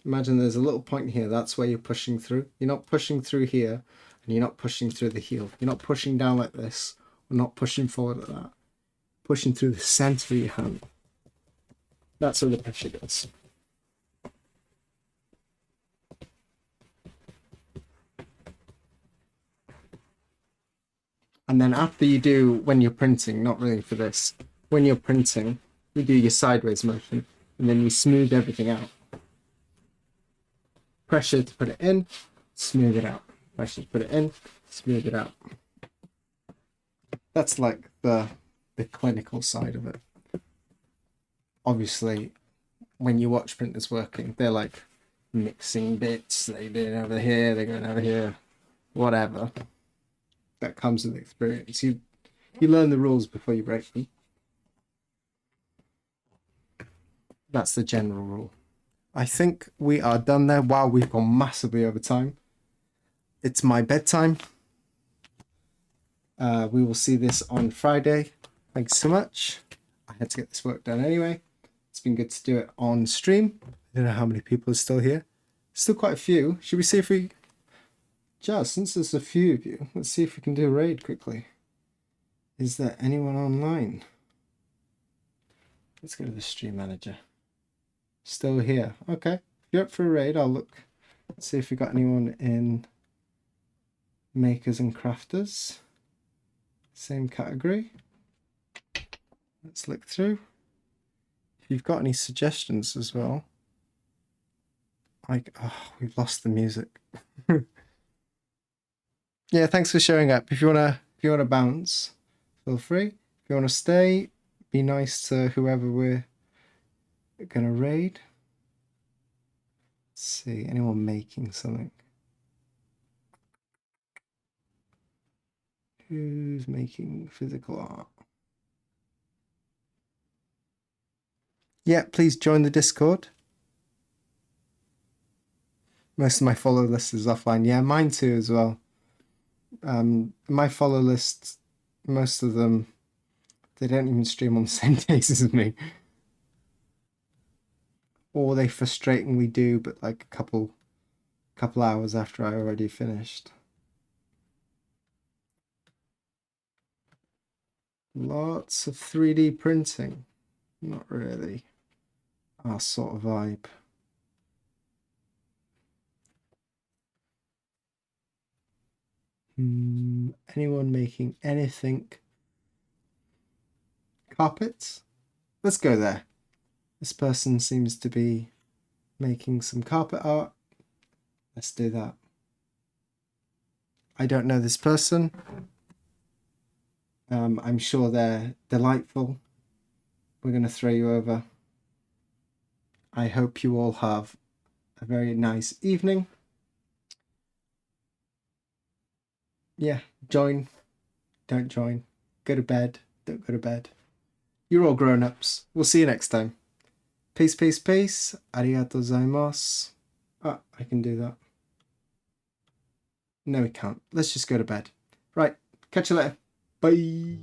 Imagine there's a little point here, that's where you're pushing through. You're not pushing through here, and you're not pushing through the heel. You're not pushing down like this, or not pushing forward like that. Pushing through the center of your hand. That's where the pressure goes. And then after you do, when you're printing, not really for this, when you're printing, you do your sideways motion, and then you smooth everything out. Pressure to put it in, smooth it out. Pressure to put it in, smooth it out. That's like the clinical side of it. Obviously, when you watch printers working, they're like mixing bits, they're going over here, they're going over here, whatever. That comes with experience. You learn the rules before you break them. That's the general rule. I think we are done there. Wow, we've gone massively over time. it's my bedtime. We will see this on Friday. Thanks so much. I had to get this work done anyway. It's been good to do it on stream. I don't know how many people are still here. Still quite a few. Should we see if we... Just, since there's a few of you, let's see if we can do a raid quickly. Is there anyone online? Let's go to the stream manager. Still here. Okay. If you're up for a raid, I'll look. Let's see if we got anyone in makers and crafters. Same category. Let's look through. If you've got any suggestions as well. Like, oh, we've lost the music. Yeah, thanks for showing up. If you wanna bounce, feel free. If you wanna stay, be nice to whoever we're gonna raid. Let's see, anyone making something? Who's making physical art? Yeah, please join the Discord. Most of my follow list is offline. Yeah, mine too as well. My follow list, most of them, they don't even stream on the same days as me. Or they frustratingly do, but like a couple hours after I already finished. Lots of 3D printing. Not really our sort of vibe. Anyone making anything? Carpets? Let's go there. This person seems to be making some carpet art. Let's do that. I don't know this person. I'm sure they're delightful. We're going to throw you over. I hope you all have a very nice evening. Yeah, join, don't join. Go to bed, don't go to bed. You're all grown-ups. We'll see you next time. Peace, peace, peace. Arigatou gozaimasu. Ah, I can do that. No, we can't. Let's just go to bed. Right, catch you later. Bye.